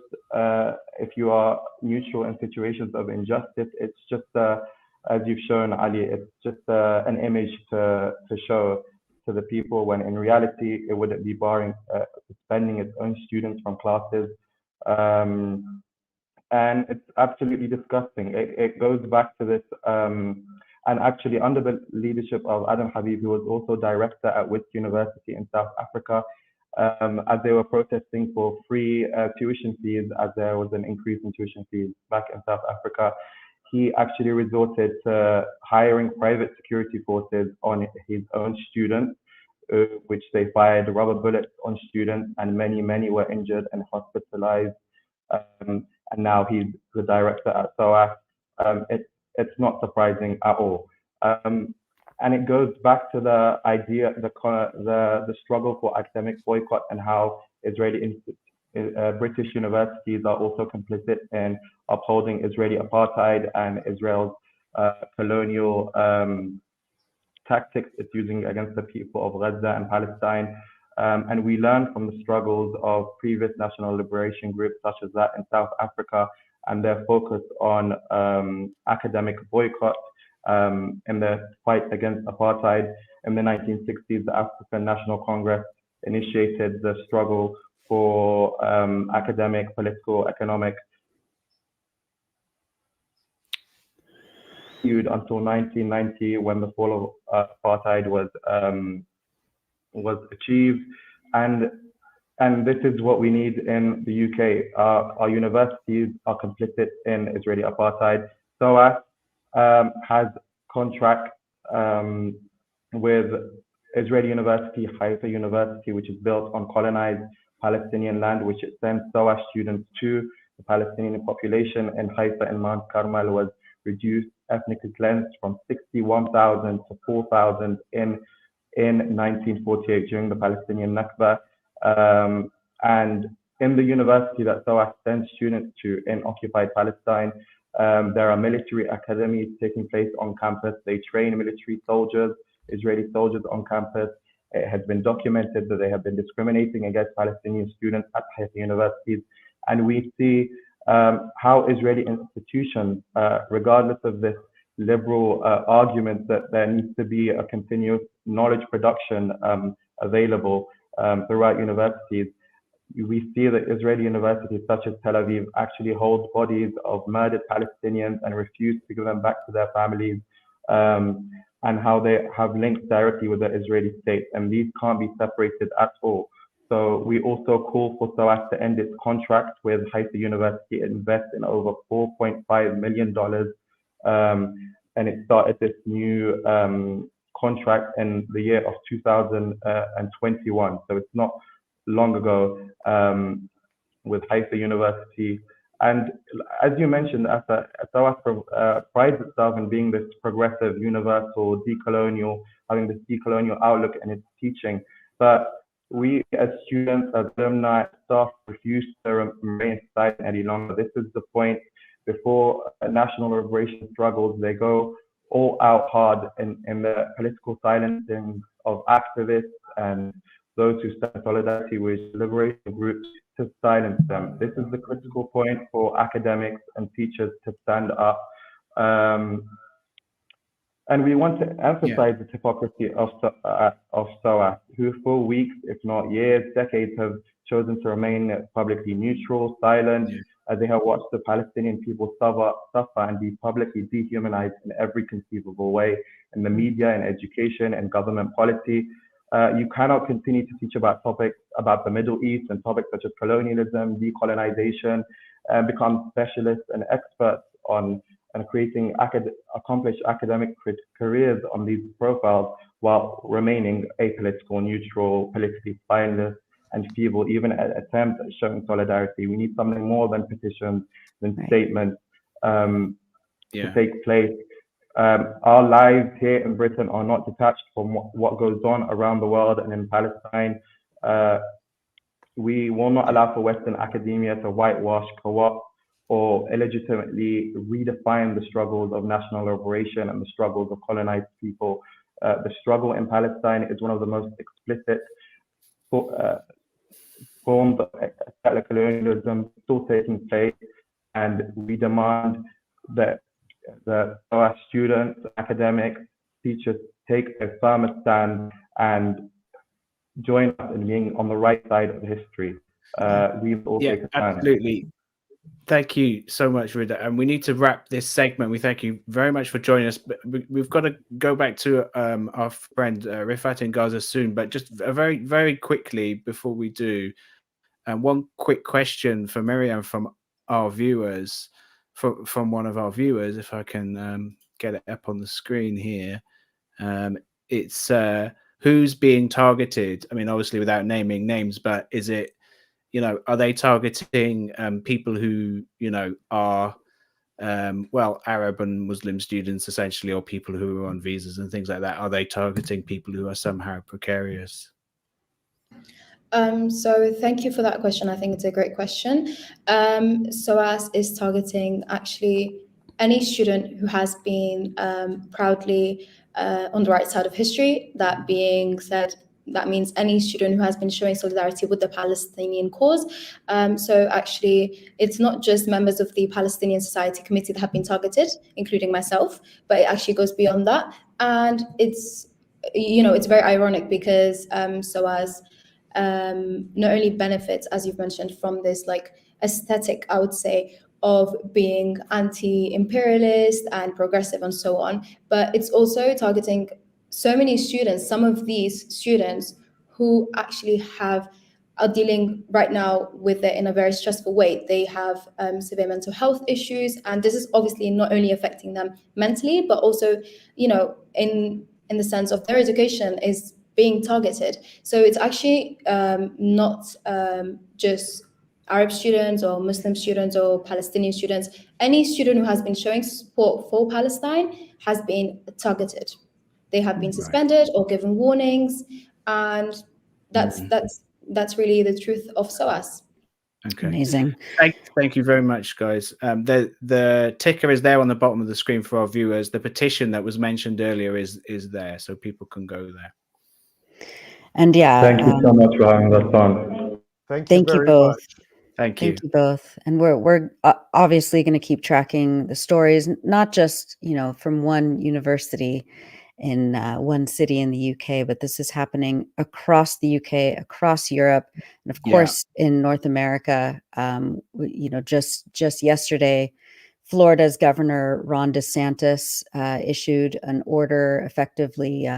S6: if you are neutral in situations of injustice, it's just, as you've shown, Ali, it's just an image to show to the people, when in reality it wouldn't be barring suspending its own students from classes, and it's absolutely disgusting. It goes back to this, and actually under the leadership of Adam Habib, who was also director at 𝐓𝐡𝐞 University in South Africa, as they were protesting for free tuition fees, as there was an increase in tuition fees back in South Africa, he actually resorted to hiring private security forces on his own students, which they fired rubber bullets on students, and many were injured and hospitalized. And now he's the director at SOAS. It's not surprising at all. And it goes back to the idea, the struggle for academic boycott, and how British universities are also complicit in upholding Israeli apartheid and Israel's colonial tactics it's using against the people of Gaza and Palestine. And we learn from the struggles of previous national liberation groups, such as that in South Africa, and their focus on academic boycott in the fight against apartheid. In the 1960s, the African National Congress initiated the struggle for academic, political, economic, until 1990, when the fall of apartheid was achieved, and this is what we need in the UK. Our universities are complicit in Israeli apartheid. SOAS has contract with Israeli University, Haifa University, which is built on colonized Palestinian land, which it sends SOAS students to. The Palestinian population in Haifa and Mount Carmel was reduced, ethnically cleansed, from 61,000 to 4,000 in 1948 during the Palestinian Nakba. And in the university that SOAS sends students to in occupied Palestine, there are military academies taking place on campus. They train military soldiers, Israeli soldiers on campus. It has been documented that they have been discriminating against Palestinian students at Haifa universities. And we see how Israeli institutions, regardless of this liberal argument that there needs to be a continuous knowledge production available throughout universities, we see that Israeli universities such as Tel Aviv actually hold bodies of murdered Palestinians and refuse to give them back to their families, and how they have links directly with the Israeli state, and these can't be separated at all. So we also call for SOAS to end its contract with Haifa University and invest in over $4.5 million, and it started this new contract in the year of 2021. So it's not long ago, with Haifa University. And as you mentioned, SOAS prides itself in being this progressive, universal, decolonial, having this decolonial outlook in its teaching. But we as students, as alumni, staff, refuse to remain silent any longer. This is the point. Before national liberation struggles, they go all out hard in the political silencing of activists and those who stand in solidarity with liberation groups, to silence them. This is the critical point for academics and teachers to stand up. And we want to emphasize the hypocrisy of SOAS, who for weeks, if not years, decades, have chosen to remain publicly neutral, silent, as they have watched the Palestinian people suffer and be publicly dehumanized in every conceivable way, in the media, in education, and government policy. You cannot continue to teach about topics about the Middle East and topics such as colonialism, decolonization, and become specialists and experts on and creating accomplished academic careers on these profiles while remaining apolitical, neutral, politically spineless, and feeble, even at attempts at showing solidarity. We need something more than petitions, than statements to take place. Our lives here in Britain are not detached from what goes on around the world and in Palestine. We will not allow for Western academia to whitewash, co-opt, or illegitimately redefine the struggles of national liberation and the struggles of colonized people. The struggle in Palestine is one of the most explicit forms of colonialism still taking place, and we demand that our students, academics, teachers take a firmer stand and join us in being on the right side of history. We will take a stand.
S4: Absolutely. Thank you so much, Rida. And we need to wrap this segment. We thank you very much for joining us. But we've got to go back to our friend 𝐓𝐡𝐞 in Gaza soon. But just very, very quickly before we do, one quick question for Miriam from our viewers, from one of our viewers, if I can get it up on the screen here. It's who's being targeted? I mean, obviously without naming names, but is it, are they targeting people who, are, Arab and Muslim students essentially, or people who are on visas and things like that? Are they targeting people who are somehow precarious?
S5: So thank you for that question. I think it's a great question. SOAS is targeting actually any student who has been proudly on the right side of history. That being said, that means any student who has been showing solidarity with the Palestinian cause. So actually, it's not just members of the Palestinian Society Committee that have been targeted, including myself, but it actually goes beyond that. And it's, it's very ironic because SOAS not only benefits, as you've mentioned, from this aesthetic, I would say, of being anti-imperialist and progressive and so on, but it's also targeting so many students, some of these students who actually are dealing right now with it in a very stressful way. They have severe mental health issues, and this is obviously not only affecting them mentally, but also, in the sense of their education is being targeted. So it's actually not just Arab students or Muslim students or Palestinian students. Any student who has been showing support for Palestine has been targeted. They have been suspended or given warnings, and that's really the truth of SOAS.
S4: Okay.
S1: Amazing.
S4: Thank you very much, guys. The ticker is there on the bottom of the screen for our viewers. The petition that was mentioned earlier is there, so people can go there.
S1: And
S6: thank you so much for having us on.
S2: Thank you
S1: both.
S2: much.
S4: Thank you.
S1: Thank you both. And we're obviously going to keep tracking the stories, not just, from one university in one city in the UK, but this is happening across the UK, across Europe, and of course in North America. Just yesterday, Florida's Governor Ron DeSantis issued an order effectively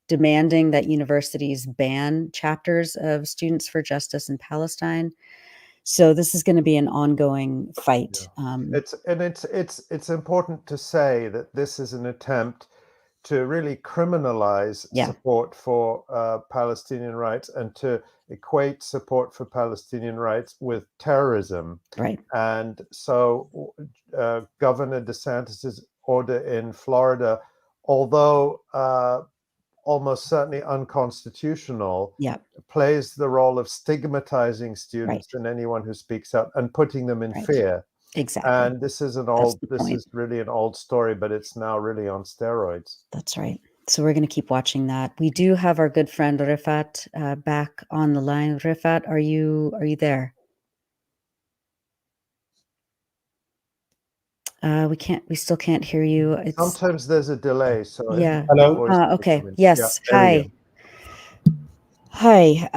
S1: demanding that universities ban chapters of Students for Justice in Palestine. So this is going to be an ongoing fight.
S2: It's important to say that this is an attempt to really criminalize support for Palestinian rights and to equate support for Palestinian rights with terrorism.
S1: Right.
S2: And so Governor DeSantis's order in Florida, although almost certainly unconstitutional, plays the role of stigmatizing students and anyone who speaks up and putting them in fear.
S1: Exactly.
S2: And this is really an old story, but it's now really on steroids.
S1: That's right. So we're going to keep watching that. We do have our good friend 𝐓𝐡𝐞 back on the line. 𝐓𝐡𝐞, are you there? We still can't hear you.
S2: Sometimes there's a delay. So
S3: Hello.
S1: Okay. Yes. Hi. Hi.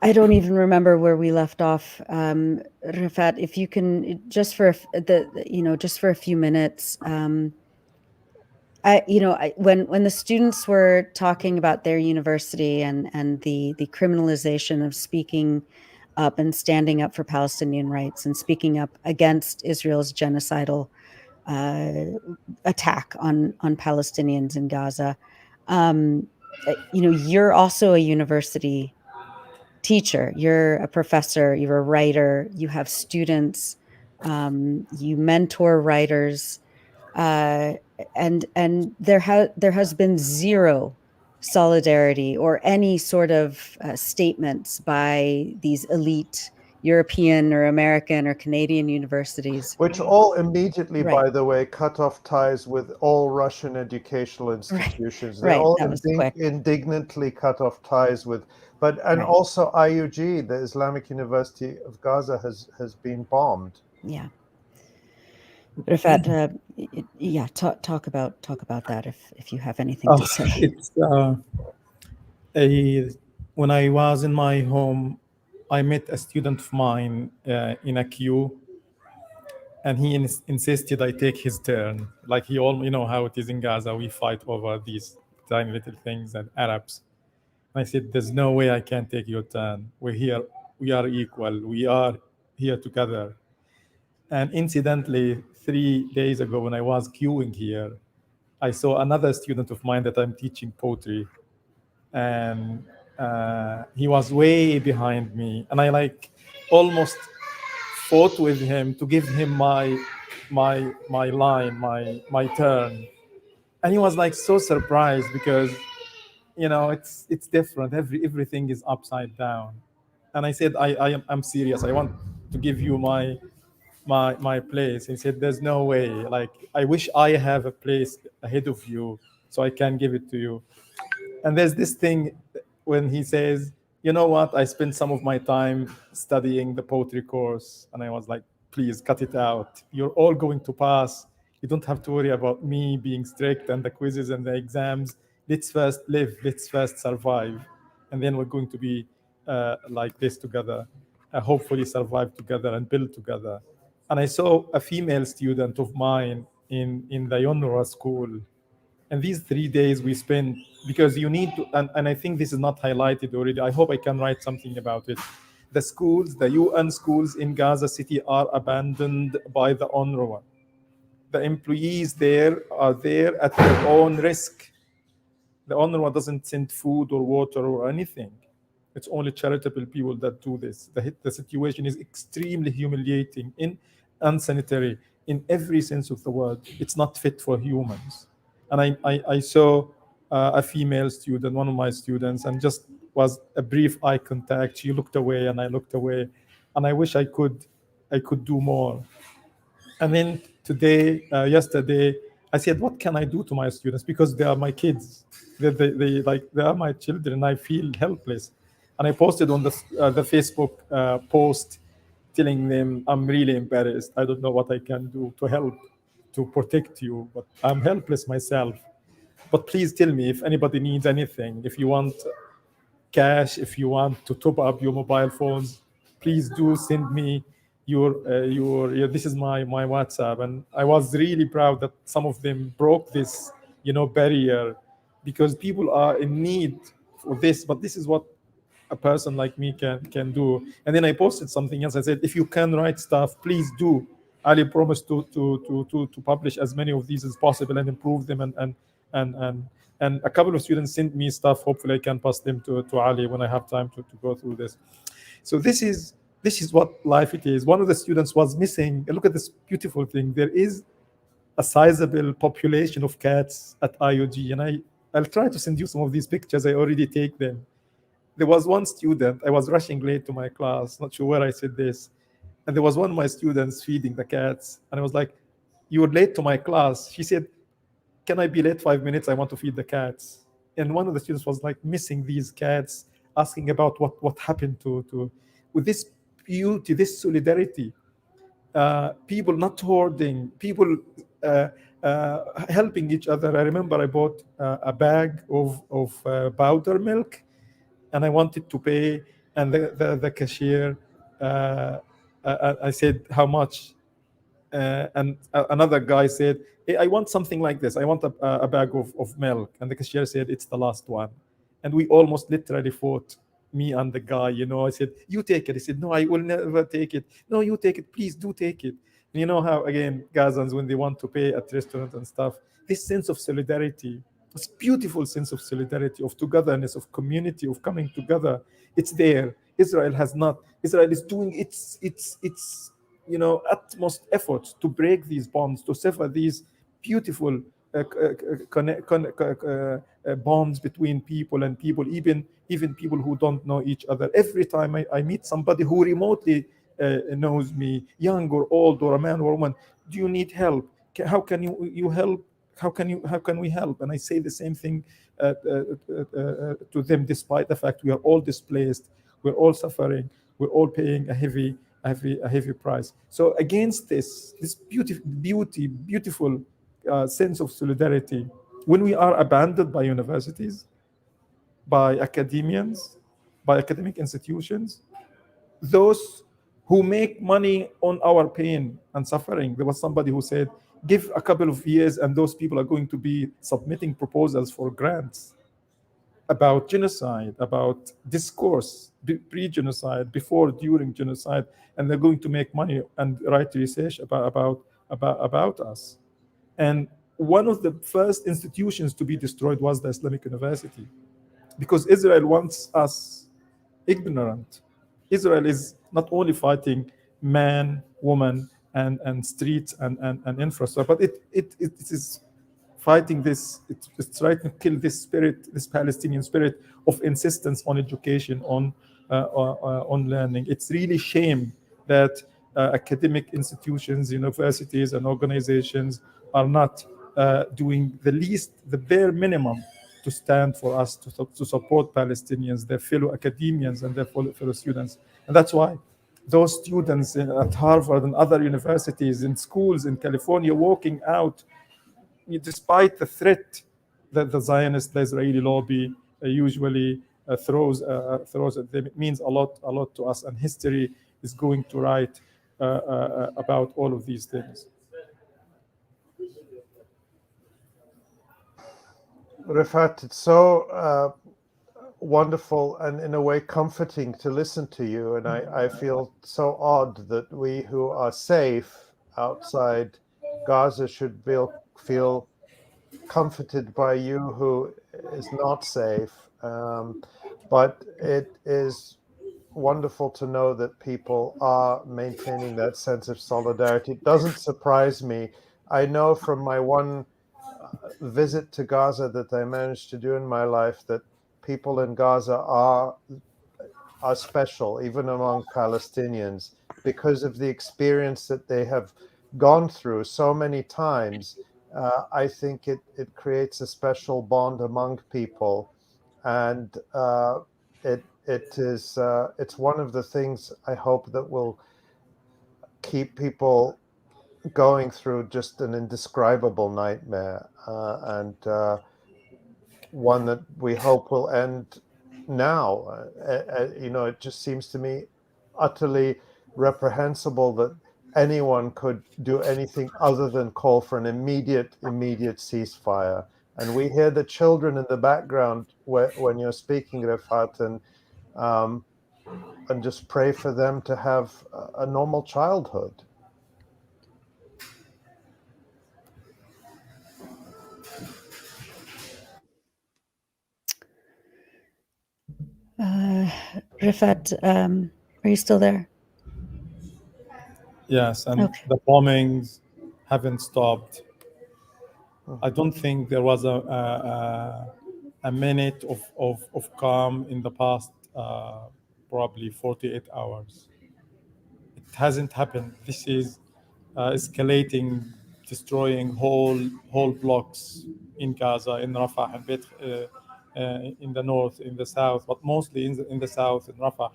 S1: I don't even remember where we left off. 𝐓𝐡𝐞, if you can just for a few minutes. When the students were talking about their university and the criminalization of speaking up and standing up for Palestinian rights and speaking up against Israel's genocidal attack on Palestinians in Gaza, you're also a university teacher, you're a professor, you're a writer, you have students, you mentor writers, and there has been zero solidarity or any sort of statements by these elite European or American or Canadian universities.
S2: Which all immediately, by the way, cut off ties with all Russian educational institutions. They all indignantly cut off ties with, also IUG, the Islamic University of Gaza, has been bombed.
S1: Yeah. 𝐓𝐡𝐞, talk about that if you have anything to say.
S3: When I was in my home, I met a student of mine in a queue, and he insisted I take his turn. Like how it is in Gaza, we fight over these tiny little things and Arabs. I said, there's no way I can take your turn. We're here, we are equal, we are here together. And incidentally, 3 days ago when I was queuing here, I saw another student of mine that I'm teaching poetry, and he was way behind me, and I almost fought with him to give him my line, my turn, and he was so surprised because it's different. Everything is upside down, and I said I'm serious. I want to give you my place. He said, there's no way. I wish I have a place ahead of you so I can give it to you. And there's this thing when he says, you know what, I spent some of my time studying the poetry course, and I was like, please cut it out. You're all going to pass. You don't have to worry about me being strict and the quizzes and the exams. Let's first live, let's first survive. And then we're going to be like this together, hopefully survive together and build together. And I saw a female student of mine in the UNRWA school. And these 3 days we spent, because you need to, and I think this is not highlighted already. I hope I can write something about it. The schools, the UN schools in Gaza City are abandoned by the UNRWA. The employees there are there at their own risk. The UNRWA doesn't send food or water or anything. It's only charitable people that do this. The situation is extremely humiliating, unsanitary in every sense of the word. It's not fit for humans. And I saw a female student, one of my students, and just was a brief eye contact. She looked away and I looked away, and I wish I could do more. And then yesterday, I said, what can I do to my students? Because they are my kids. They are my children. I feel helpless. And I posted on the Facebook post telling them, I'm really embarrassed. I don't know what I can do to help, to protect you, but I'm helpless myself. But please tell me if anybody needs anything. If you want cash, if you want to top up your mobile phones, please do send me your this is my WhatsApp. And I was really proud that some of them broke this, barrier, because people are in need for this. But this is what a person like me can do. And then I posted something else. I said, if you can write stuff, please do. Ali promised to publish as many of these as possible and improve them. And a couple of students sent me stuff. Hopefully I can pass them to Ali when I have time to go through this. So this is what life it is. One of the students was missing. Look at this beautiful thing. There is a sizable population of cats at IOG. And I'll try to send you some of these pictures. I already take them. There was one student, I was rushing late to my class, not sure where I said this. And there was one of my students feeding the cats. And I was like, you're late to my class. She said, can I be late 5 minutes? I want to feed the cats. And one of the students was like missing these cats, asking about what happened to with this beauty, this solidarity, people not hoarding, people helping each other. I remember I bought a bag of powder milk, and I wanted to pay, and the cashier, I said, how much? And another guy said, hey, I want something like this. I want a bag of milk. And the cashier said, it's the last one. And we almost literally fought, me and the guy. I said, you take it. He said, no, I will never take it. No, you take it. Please do take it. And you know how, again, Gazans, when they want to pay at restaurants and stuff, this sense of solidarity, this beautiful sense of solidarity, of togetherness, of community, of coming together, it's there. Israel has not. Israel is doing its utmost efforts to break these bonds, to sever these beautiful bonds between people and people, even people who don't know each other. Every time I meet somebody who remotely knows me, young or old, or a man or a woman, do you need help? How can you help? How can we help? And I say the same thing to them, despite the fact we are all displaced, we're all suffering, we're all paying a heavy price. So against this beautiful sense of solidarity, when we are abandoned by universities, by academians, by academic institutions, those who make money on our pain and suffering. There was somebody who said, give a couple of years and those people are going to be submitting proposals for grants about genocide, about discourse, pre-genocide, before, during genocide, and they're going to make money and write research about us. And one of the first institutions to be destroyed was the Islamic University, because Israel wants us ignorant. Israel is not only fighting man, woman, and streets and infrastructure, but it is fighting this. It's trying to kill this spirit, this Palestinian spirit of insistence on education, on learning. It's really shame that academic institutions, universities, and organizations are not doing the bare minimum to stand for us, to support Palestinians, their fellow academians and their fellow students. And that's why those students at Harvard and other universities, in schools in California, walking out, despite the threat that the Zionist, the Israeli lobby usually throws at them, it means a lot to us. And history is going to write about all of these things.
S2: Rifat, it's so wonderful and in a way comforting to listen to you. And I feel so odd that we who are safe outside Gaza should feel comforted by you who is not safe. But it is wonderful to know that people are maintaining that sense of solidarity. It doesn't surprise me. I know from my one visit to Gaza that I managed to do in my life that people in Gaza are special, even among Palestinians, because of the experience that they have gone through so many times. I think it creates a special bond among people, and it's one of the things I hope that will keep people going through just an indescribable nightmare, and one that we hope will end now. It just seems to me utterly reprehensible that anyone could do anything other than call for an immediate ceasefire. And we hear the children in the background when you're speaking, 𝐓𝐡𝐞, and just pray for them to have a normal childhood.
S1: Rifat, are you still there?
S3: Yes, and
S1: Okay.
S3: the bombings haven't stopped. I don't think there was a minute of calm in the past probably 48 hours. It hasn't happened. This is escalating, destroying whole blocks in Gaza, in Rafah, and in the north, in the south, but mostly in the south, in Rafah.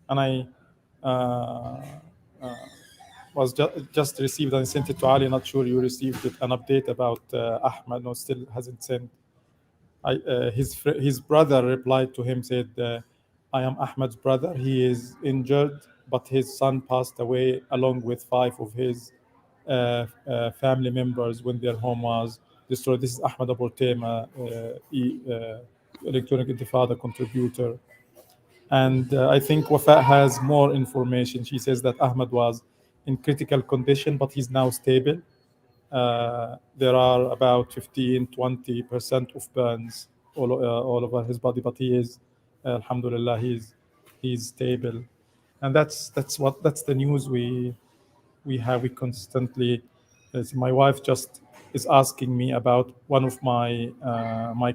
S3: And I was just received, and sent it to Ali. Not sure you received it, an update about Ahmed. No, still hasn't sent. His brother replied to him, said, I am Ahmed's brother. He is injured, but his son passed away along with 5 of his family members when their home was destroyed. This is Ahmed Abu Tema, Electronic Intifada contributor. And I think Wafa has more information. She says that Ahmed was in critical condition, but he's now stable. There are about 15-20% of burns all over his body, but he is, alhamdulillah, he's stable. And that's the news we have. We constantly, my wife just is asking me about one of my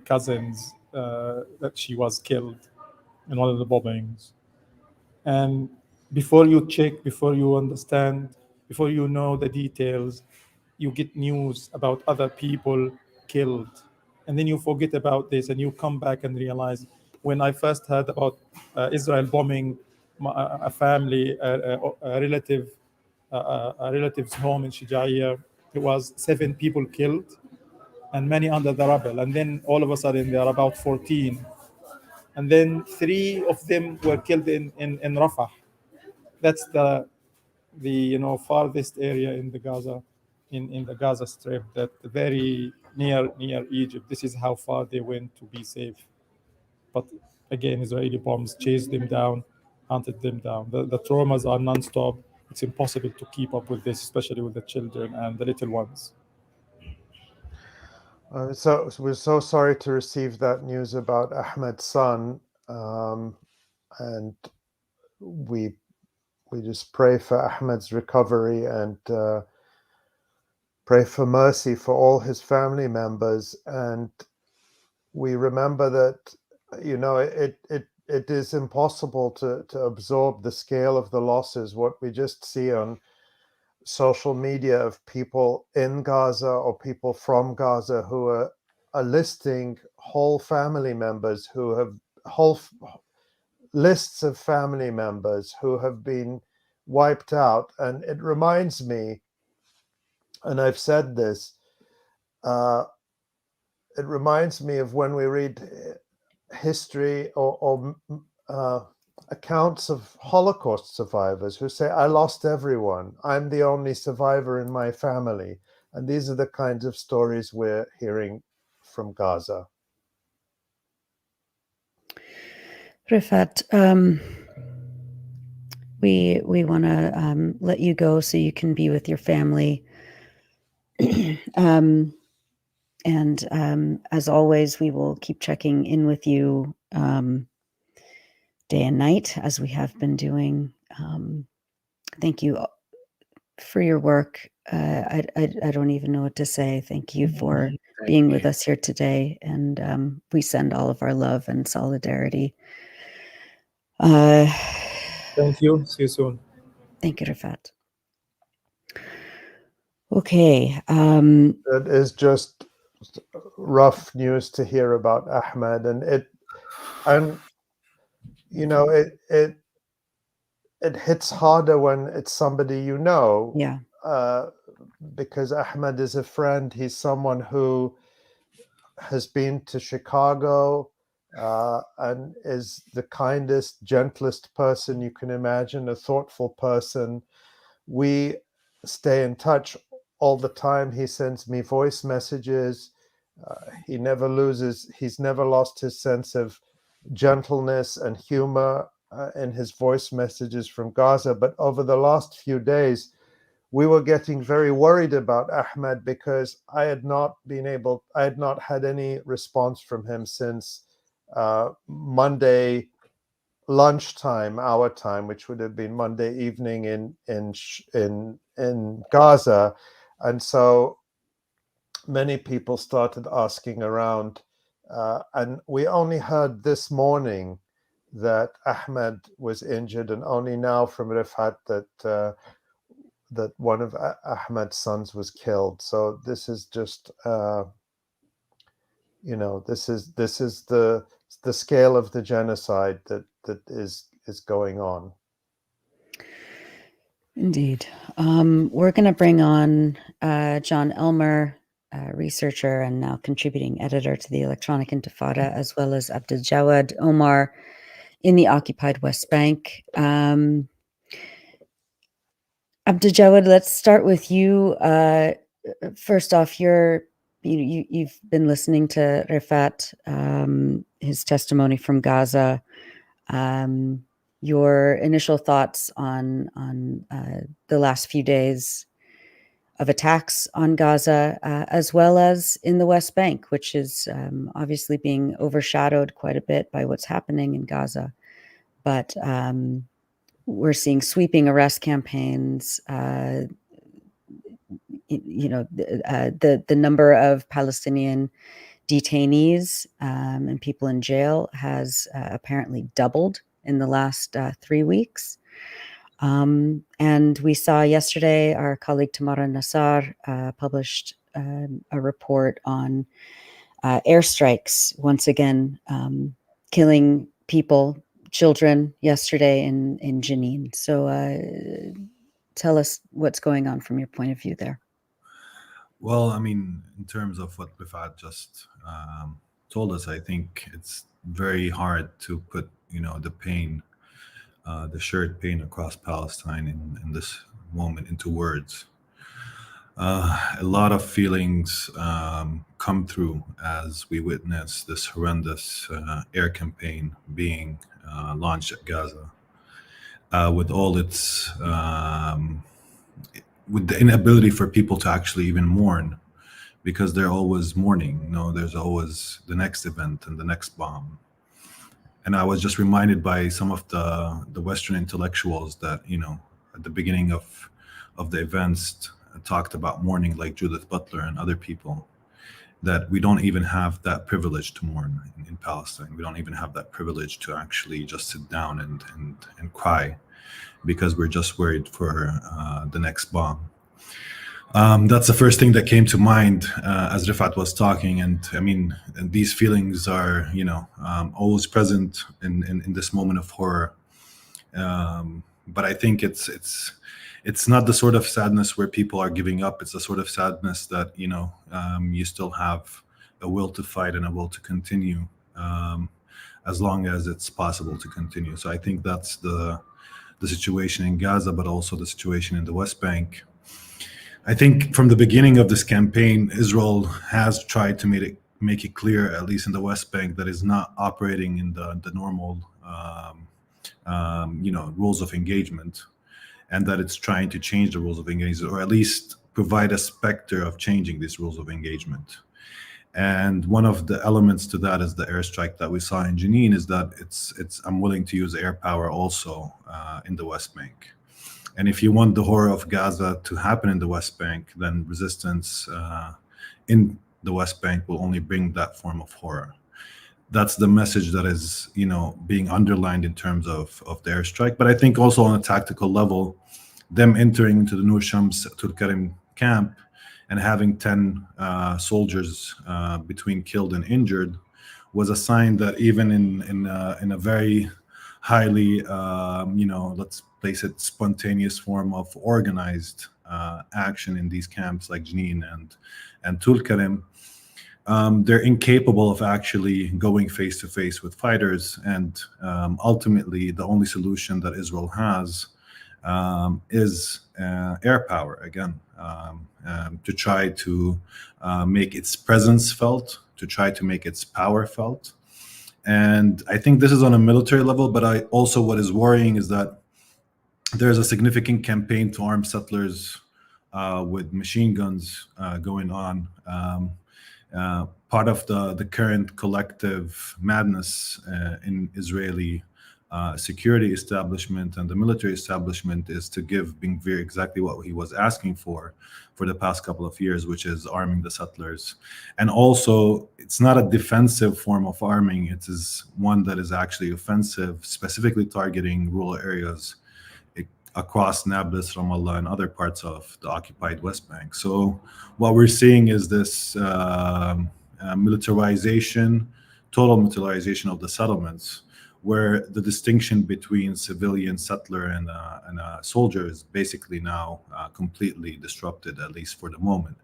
S3: cousins that she was killed in one of the bombings. And before you check, before you understand, before you know the details, you get news about other people killed. And then you forget about this and you come back and realize, when I first heard about Israel bombing a family, a relative's home in 𝐄𝐥𝐞𝐿, there was 7 people killed and many under the rubble. And then all of a sudden there are about 14. And then 3 of them were killed in Rafah. That's the farthest area in the Gaza, in the Gaza Strip, that very near Egypt. This is how far they went to be safe. But again, Israeli bombs chased them down, hunted them down. The traumas are nonstop. It's impossible to keep up with this, especially with the children and the little ones.
S2: So we're so sorry to receive that news about Ahmed's son, and we just pray for Ahmed's recovery and pray for mercy for all his family members. And we remember that it is impossible to absorb the scale of the losses. What we just see on social media of people in Gaza or people from Gaza who are listing whole family members who have lists of family members who have been wiped out. And it reminds me, and I've said this, it reminds me of when we read history or accounts of Holocaust survivors who say, I lost everyone. I'm the only survivor in my family. And these are the kinds of stories we're hearing from Gaza.
S1: Rifat, we want to let you go so you can be with your family. And as always, we will keep checking in with you day and night, as we have been doing. Thank you for your work. I don't even know what to say. Thank you for being with us here today. And we send all of our love and solidarity.
S3: Thank you. See you soon.
S1: Thank you, Rifat. Okay.
S2: It is just rough news to hear about Ahmed, and you know, it hits harder when it's somebody you know.
S1: Yeah.
S2: Because Ahmed is a friend. He's someone who has been to Chicago and is the kindest, gentlest person you can imagine, a thoughtful person. We stay in touch all the time. He sends me voice messages. He's never lost his sense of gentleness and humor in his voice messages from Gaza. But over the last few days, we were getting very worried about Ahmed because I had not had any response from him since Monday lunchtime, our time, which would have been Monday evening in Gaza. And so many people started asking around, and we only heard this morning that Ahmed was injured, and only now from Rifat that one of Ahmed's sons was killed. So this is just, this is the scale of the genocide that is going on.
S1: Indeed. We're going to bring on John Elmer, researcher and now contributing editor to the Electronic Intifada, as well as 𝐓𝐡𝐞 𝐄𝐥𝐝 in the occupied West Bank. 𝐓𝐡𝐞, let's start with you. First off, you've been listening to Rifat, his testimony from Gaza. Your initial thoughts on the last few days of attacks on Gaza, as well as in the West Bank, which is obviously being overshadowed quite a bit by what's happening in Gaza. But we're seeing sweeping arrest campaigns. The number of Palestinian detainees and people in jail has apparently doubled in the last 3 weeks. And we saw yesterday our colleague Tamara Nassar published a report on airstrikes, once again killing people, children, yesterday in Jenin. So tell us what's going on from your point of view there.
S7: Well, I mean, in terms of what Rifat just told us, I think it's very hard to put, the pain, the shared pain across Palestine in this moment into words. A lot of feelings come through as we witness this horrendous air campaign being launched at Gaza, with all its with the inability for people to actually even mourn, because they're always mourning. There's always the next event and the next bomb. And I was just reminded by some of the Western intellectuals that, at the beginning of the events talked about mourning, like Judith Butler and other people, that we don't even have that privilege to mourn in Palestine. We don't even have that privilege to actually just sit down and cry, because we're just worried for the next bomb. That's the first thing that came to mind as Rifat was talking. And I mean, these feelings are, always present in this moment of horror. But I think it's not the sort of sadness where people are giving up. It's the sort of sadness that, you still have a will to fight and a will to continue, as long as it's possible to continue. So I think that's the situation in Gaza, but also the situation in the West Bank. I think from the beginning of this campaign, Israel has tried to make it clear, at least in the West Bank, that it's not operating in the normal, rules of engagement, and that it's trying to change the rules of engagement, or at least provide a specter of changing these rules of engagement. And one of the elements to that is the airstrike that we saw in Jenin, is that it's I'm willing to use air power also in the West Bank. And if you want the horror of Gaza to happen in the West Bank, then resistance in the West Bank will only bring that form of horror. That's the message that is, being underlined in terms of the airstrike. But I think also on a tactical level, them entering into the Nur Shams 𝐤𝐿 camp and having 10 soldiers between killed and injured was a sign that even in a very highly, let's place it, spontaneous form of organized action in these camps like Jenin and 𝐄 𝐄𝐿. They're incapable of actually going face to face with fighters, and ultimately the only solution that Israel has is air power again, to try to make its presence felt, to try to make its power felt. And I think this is on a military level, but what is worrying is that there's a significant campaign to arm settlers with machine guns going on. Part of the current collective madness in Israeli security establishment and the military establishment is to give Ben Gvir exactly what he was asking for the past couple of years, which is arming the settlers. And also, it's not a defensive form of arming, it is one that is actually offensive, specifically targeting rural areas across Nablus, Ramallah, and other parts of the occupied West Bank. So what we're seeing is this militarization, total militarization of the settlements, where the distinction between civilian settler and a soldier is basically now completely disrupted, at least for the moment.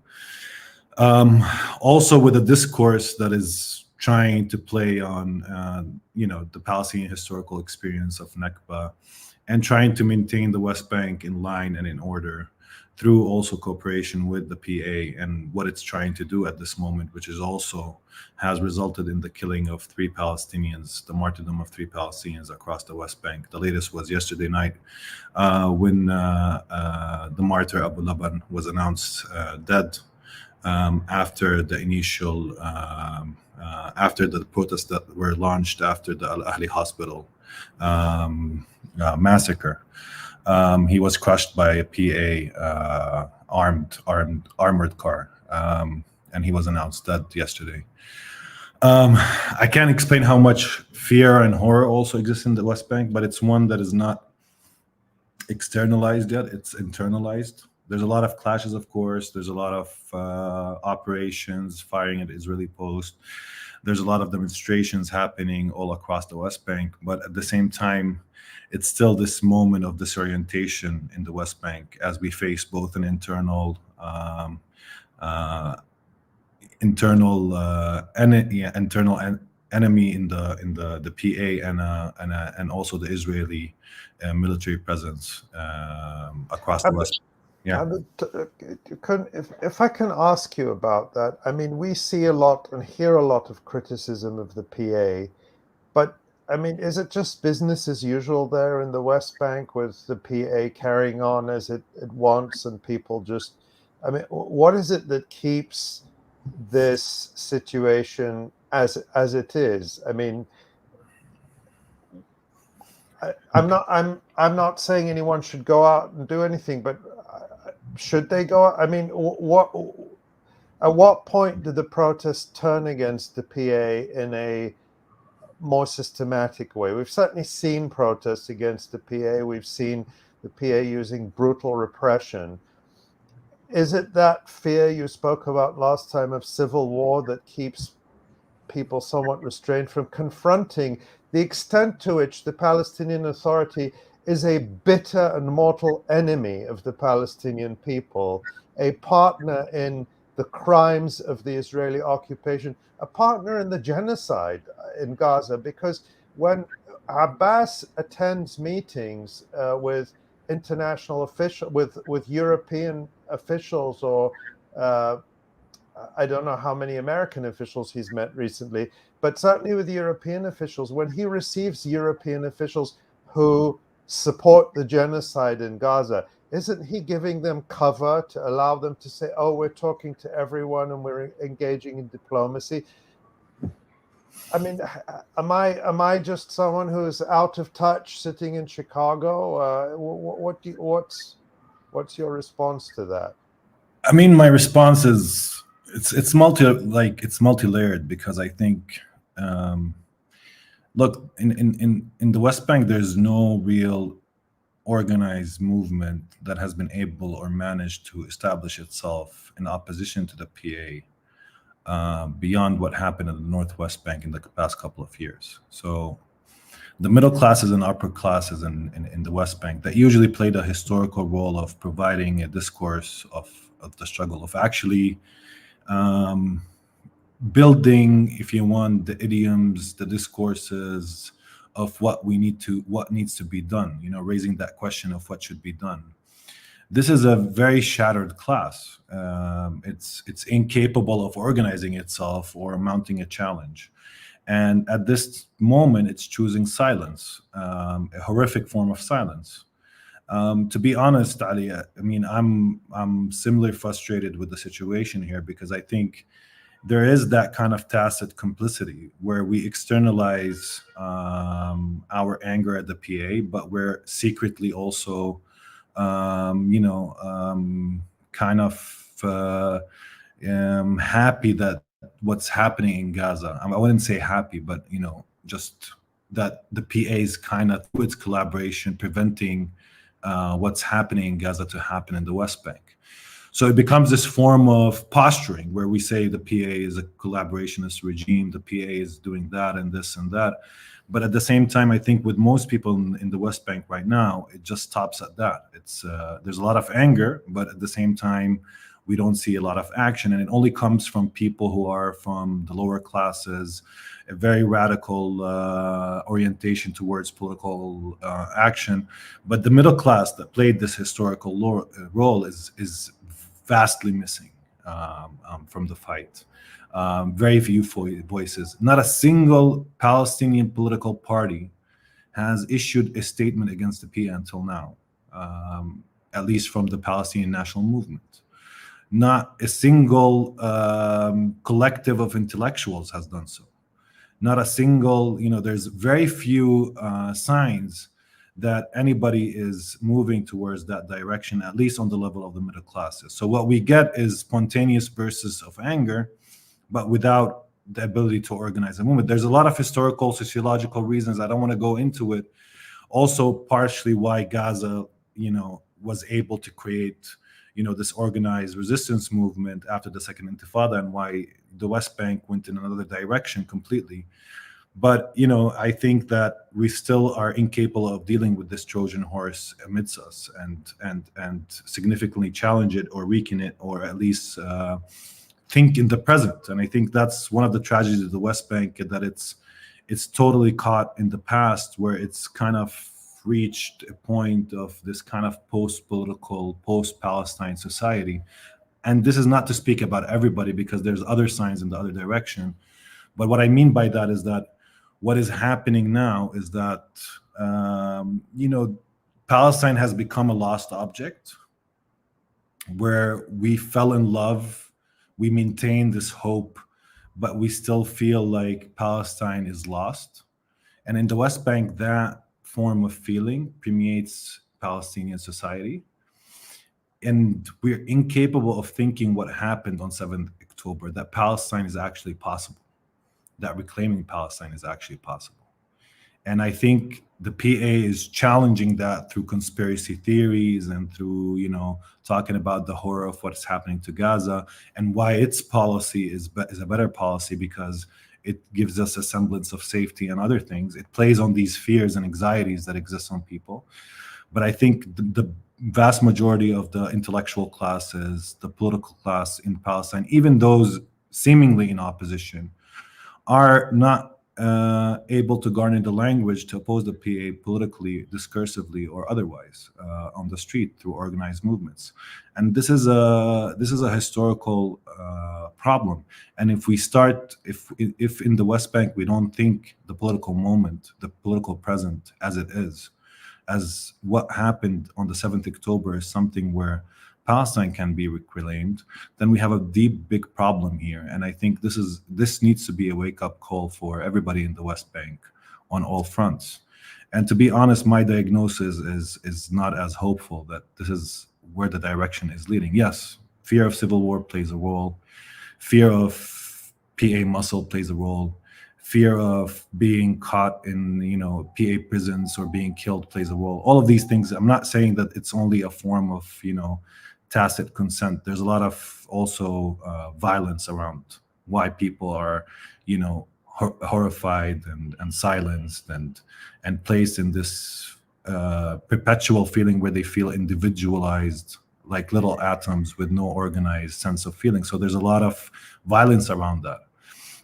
S7: Also with a discourse that is trying to play on the Palestinian historical experience of Nakba, and trying to maintain the West Bank in line and in order through also cooperation with the PA and what it's trying to do at this moment, which is also has resulted in the killing of 3 Palestinians, the martyrdom of 3 Palestinians across the West Bank. The latest was yesterday night when the martyr Abu Laban was announced dead after the initial, after the protests that were launched after the Al-Ahli hospital massacre. He was crushed by a PA armored car, and he was announced dead yesterday. I can't explain how much fear and horror also exists in the West Bank, but it's one that is not externalized yet, it's internalized. There's a lot of clashes, of course. There's a lot of operations, firing at Israeli posts. There's a lot of demonstrations happening all across the West Bank, but at the same time, it's still this moment of disorientation in the West Bank as we face both an internal enemy in the PA and also the Israeli military presence across the West. Yeah.
S2: If I can ask you about that, I mean, we see a lot and hear a lot of criticism of the PA, but I mean, is it just business as usual there in the West Bank with the PA carrying on as it wants and people just, I mean, what is it that keeps this situation as it is? I mean, I'm not saying anyone should go out and do anything, but should they go out? I mean, at what point did the protests turn against the PA in a more systematic way? We've certainly seen protests against the PA. We've seen the PA using brutal repression. Is it that fear you spoke about last time of civil war that keeps people somewhat restrained from confronting the extent to which the Palestinian Authority is a bitter and mortal enemy of the Palestinian people, a partner in the crimes of the Israeli occupation, a partner in the genocide in Gaza? Because when Abbas attends meetings with international officials, with European officials, or I don't know how many American officials he's met recently, but certainly with European officials, when he receives European officials who support the genocide in Gaza, isn't he giving them cover to allow them to say, oh, we're talking to everyone and we're engaging in diplomacy? I mean, am I just someone who's out of touch sitting in Chicago? What's your response to that?
S7: I mean, my response is it's multi-layered, because I think look, in the West Bank, there's no real organized movement that has been able or managed to establish itself in opposition to the PA beyond what happened in the Northwest Bank in the past couple of years. So the middle classes and upper classes in the West Bank that usually played a historical role of providing a discourse of the struggle, of actually building, if you want, the idioms, the discourses of what needs to be done, raising that question of what should be done. This is a very shattered class. It's incapable of organizing itself or mounting a challenge. And at this moment, it's choosing silence, a horrific form of silence. To be honest, Ali, I'm similarly frustrated with the situation here, because I think there is that kind of tacit complicity where we externalize our anger at the PA, but we're secretly also, kind of happy that what's happening in Gaza. I wouldn't say happy, but just that the PA is kind of, through its collaboration, preventing what's happening in Gaza to happen in the West Bank. So it becomes this form of posturing where we say the PA is a collaborationist regime, the PA is doing that and this and that. But at the same time, I think with most people in the West Bank right now, it just stops at that. There's a lot of anger, but at the same time, we don't see a lot of action. And it only comes from people who are from the lower classes, a very radical orientation towards political action. But the middle class that played this historical role is vastly missing from the fight. Very few voices. Not a single Palestinian political party has issued a statement against the PA until now, at least from the Palestinian National Movement. Not a single collective of intellectuals has done so. Not a single, there's very few signs that anybody is moving towards that direction, at least on the level of the middle classes. So what we get is spontaneous bursts of anger, but without the ability to organize a movement. There's a lot of historical, sociological reasons. I don't want to go into it. Also, partially why Gaza, was able to create, this organized resistance movement after the Second Intifada, and why the West Bank went in another direction completely. But, I think that we still are incapable of dealing with this Trojan horse amidst us and significantly challenge it or weaken it, or at least think in the present. And I think that's one of the tragedies of the West Bank, that it's totally caught in the past, where it's kind of reached a point of this kind of post-political, post-Palestine society. And this is not to speak about everybody, because there's other signs in the other direction. But what I mean by that is that what is happening now is that, Palestine has become a lost object, where we fell in love, we maintain this hope, but we still feel like Palestine is lost. And in the West Bank, that form of feeling permeates Palestinian society. And we're incapable of thinking what happened on 7th October, that Palestine is actually possible, that reclaiming Palestine is actually possible. And I think the PA is challenging that through conspiracy theories and through, talking about the horror of what's happening to Gaza, and why its policy is a better policy, because it gives us a semblance of safety and other things. It plays on these fears and anxieties that exist on people. But I think the vast majority of the intellectual classes, the political class in Palestine, even those seemingly in opposition, are not able to garner the language to oppose the PA politically, discursively, or otherwise on the street through organized movements. And this is a historical problem. And if in the West Bank we don't think the political moment, the political present as it is, as what happened on the 7th October is something where Palestine can be reclaimed, then we have a deep, big problem here. And I think this needs to be a wake-up call for everybody in the West Bank on all fronts. And to be honest, my diagnosis is not as hopeful that this is where the direction is leading. Yes, fear of civil war plays a role. Fear of PA muscle plays a role. Fear of being caught in, PA prisons or being killed plays a role. All of these things, I'm not saying that it's only a form of, tacit consent. There's a lot of also violence around why people are, horrified and silenced and placed in this perpetual feeling where they feel individualized, like little atoms with no organized sense of feeling. So there's a lot of violence around that.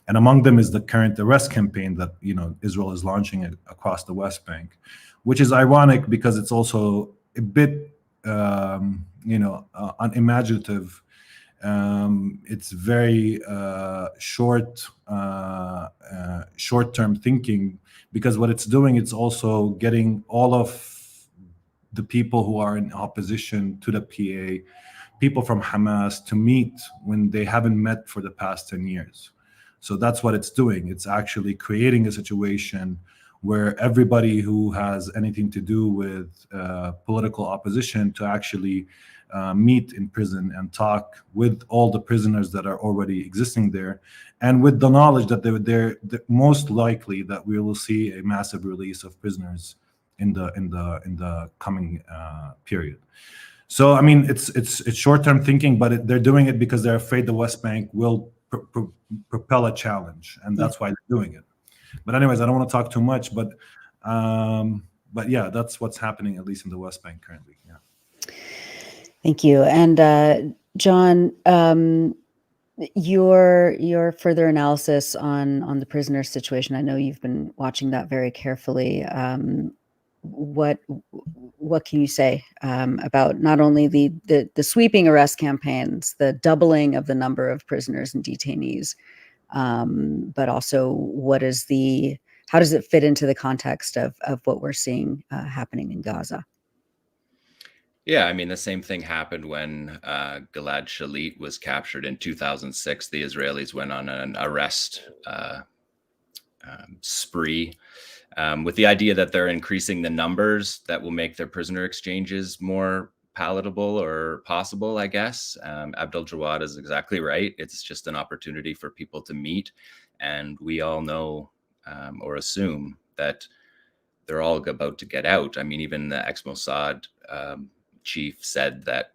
S7: And among them is the current arrest campaign that Israel is launching across the West Bank, which is ironic because it's also a bit unimaginative. It's very short-term thinking, because what it's doing, it's also getting all of the people who are in opposition to the PA, people from Hamas, to meet when they haven't met for the past 10 years. So that's what it's doing. It's actually creating a situation where everybody who has anything to do with political opposition to actually meet in prison and talk with all the prisoners that are already existing there, and with the knowledge that they're most likely that we will see a massive release of prisoners in the coming period. So I mean, it's short-term thinking, but they're doing it because they're afraid the West Bank will propel a challenge, and that's why they're doing it. But anyways, I don't want to talk too much, but yeah, that's what's happening, at least in the West Bank currently. Yeah.
S1: Thank you. And John, your further analysis on the prisoner situation, I know you've been watching that very carefully. What can you say about not only the sweeping arrest campaigns, the doubling of the number of prisoners and detainees, but also how does it fit into the context of what we're seeing happening in Gaza?
S8: Yeah, I mean, the same thing happened when 𝐄𝐥𝐞 𝐄𝐿 was captured in 2006. The Israelis went on an arrest spree with the idea that they're increasing the numbers that will make their prisoner exchanges more palatable or possible, I guess. Abdel Jawad is exactly right. It's just an opportunity for people to meet. And we all know or assume that they're all about to get out. I mean, even the ex-Mossad chief said that,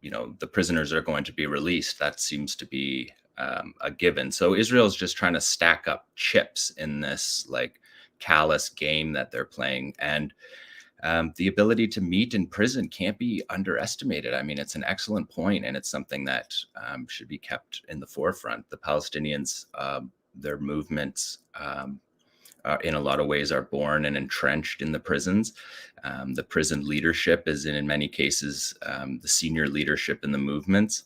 S8: the prisoners are going to be released. That seems to be a given. So Israel's just trying to stack up chips in this callous game that they're playing. And the ability to meet in prison can't be underestimated. I mean, it's an excellent point, and it's something that should be kept in the forefront. The Palestinians, their movements in a lot of ways are born and entrenched in the prisons. The prison leadership is in many cases the senior leadership in the movements.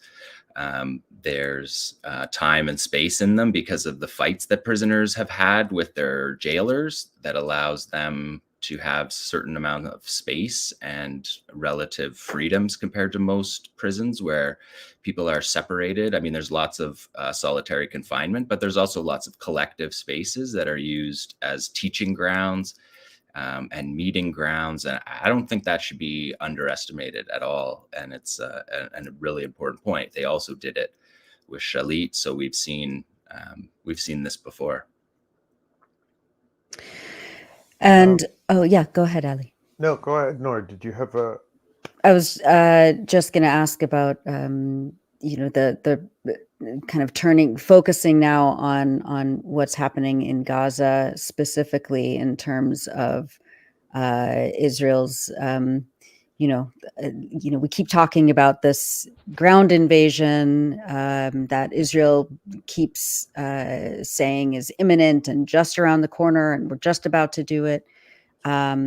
S8: There's time and space in them because of the fights that prisoners have had with their jailers that allows them to have certain amount of space and relative freedoms compared to most prisons where people are separated. I mean, there's lots of solitary confinement, but there's also lots of collective spaces that are used as teaching grounds and meeting grounds. And I don't think that should be underestimated at all. And it's a really important point. They also did it with 𝐄𝐿, so we've seen this before.
S1: And oh yeah, go ahead, Ali.
S2: No, go ahead, Noor. Did you have a?
S1: I was just going to ask about the kind of focusing now on what's happening in Gaza, specifically in terms of Israel's. We keep talking about this ground invasion that Israel keeps saying is imminent and just around the corner, and we're just about to do it. How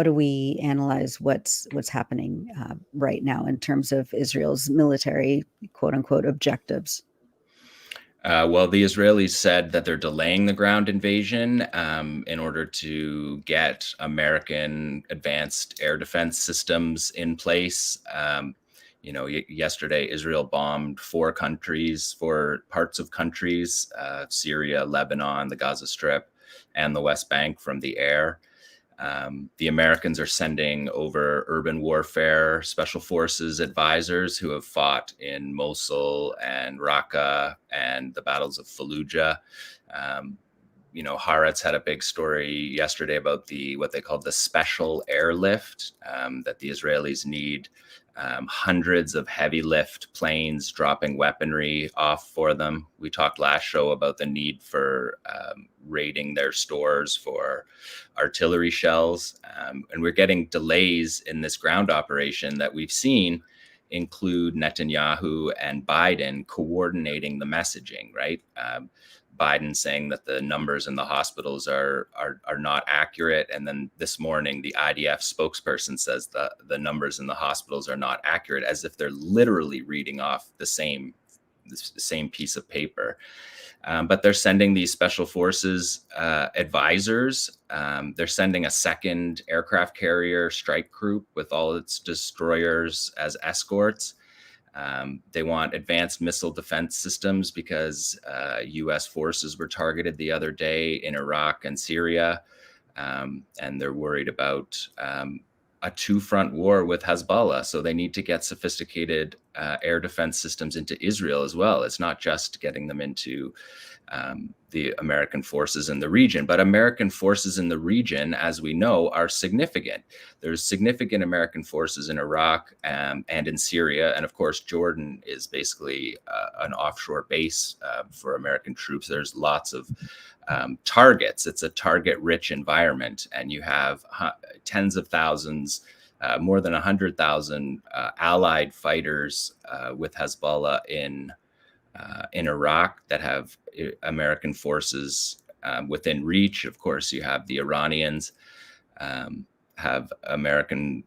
S1: do we analyze what's happening right now in terms of Israel's military, quote unquote, objectives?
S8: Well, the Israelis said that they're delaying the ground invasion in order to get American advanced air defense systems in place. Yesterday, Israel bombed four parts of countries, Syria, Lebanon, the Gaza Strip, and the West Bank from the air. The Americans are sending over urban warfare special forces advisors who have fought in Mosul and Raqqa and the battles of Fallujah. Haaretz had a big story yesterday about what they called the special airlift, that the Israelis need hundreds of heavy lift planes dropping weaponry off for them. We talked last show about the need for raiding their stores for artillery shells. And we're getting delays in this ground operation that we've seen include Netanyahu and Biden coordinating the messaging, right? Biden saying that the numbers in the hospitals are not accurate. And then this morning, the IDF spokesperson says the numbers in the hospitals are not accurate, as if they're literally reading off the same piece of paper. But they're sending these special forces advisors. They're sending a second aircraft carrier strike group with all its destroyers as escorts. They want advanced missile defense systems because U.S. forces were targeted the other day in Iraq and Syria. And they're worried about a two-front war with Hezbollah. So they need to get sophisticated air defense systems into Israel as well. It's not just getting them into the American forces in the region, but American forces in the region, as we know, are significant. There's significant American forces in Iraq and in Syria. And of course, Jordan is basically an offshore base for American troops. There's lots of targets. It's a target-rich environment, and you have tens of thousands, more than 100,000 allied fighters with Hezbollah in Iraq that have American forces within reach. Of course, you have the Iranians have American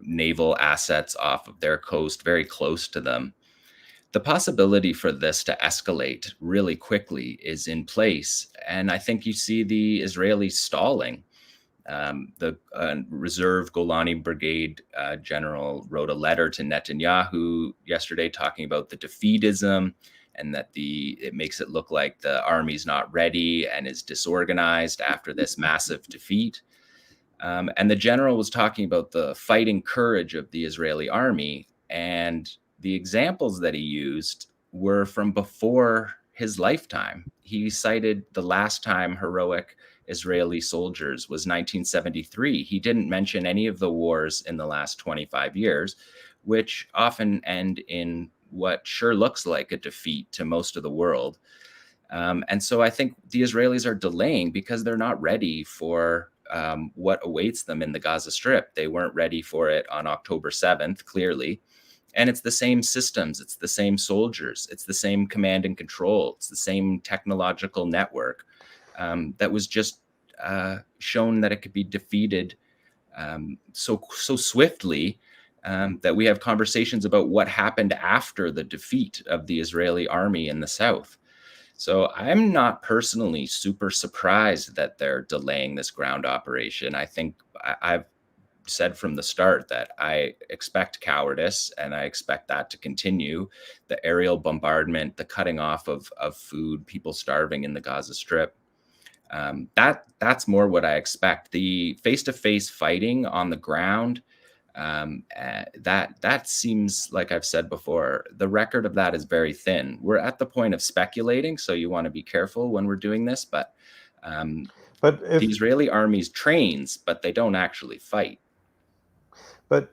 S8: naval assets off of their coast, very close to them. The possibility for this to escalate really quickly is in place. And I think you see the Israelis stalling. The Reserve Golani Brigade general wrote a letter to Netanyahu yesterday talking about the defeatism and that it makes it look like the army's not ready and is disorganized after this massive defeat. And the general was talking about the fighting courage of the Israeli army, and the examples that he used were from before his lifetime. He cited the last time heroic Israeli soldiers was 1973. He didn't mention any of the wars in the last 25 years, which often end in what sure looks like a defeat to most of the world. And so I think the Israelis are delaying because they're not ready for what awaits them in the Gaza Strip. They weren't ready for it on October 7th, clearly. And it's the same systems, it's the same soldiers, it's the same command and control, it's the same technological network that was just shown that it could be defeated so swiftly that we have conversations about what happened after the defeat of the Israeli army in the south. So I'm not personally super surprised that they're delaying this ground operation. I think I've said from the start that I expect cowardice and I expect that to continue. The aerial bombardment, the cutting off of food, people starving in the Gaza Strip. That's more what I expect. The face-to-face fighting on the ground, that seems, like I've said before, the record of that is very thin. We're at the point of speculating, so you want to be careful when we're doing this. But the Israeli army trains, but they don't actually fight.
S2: But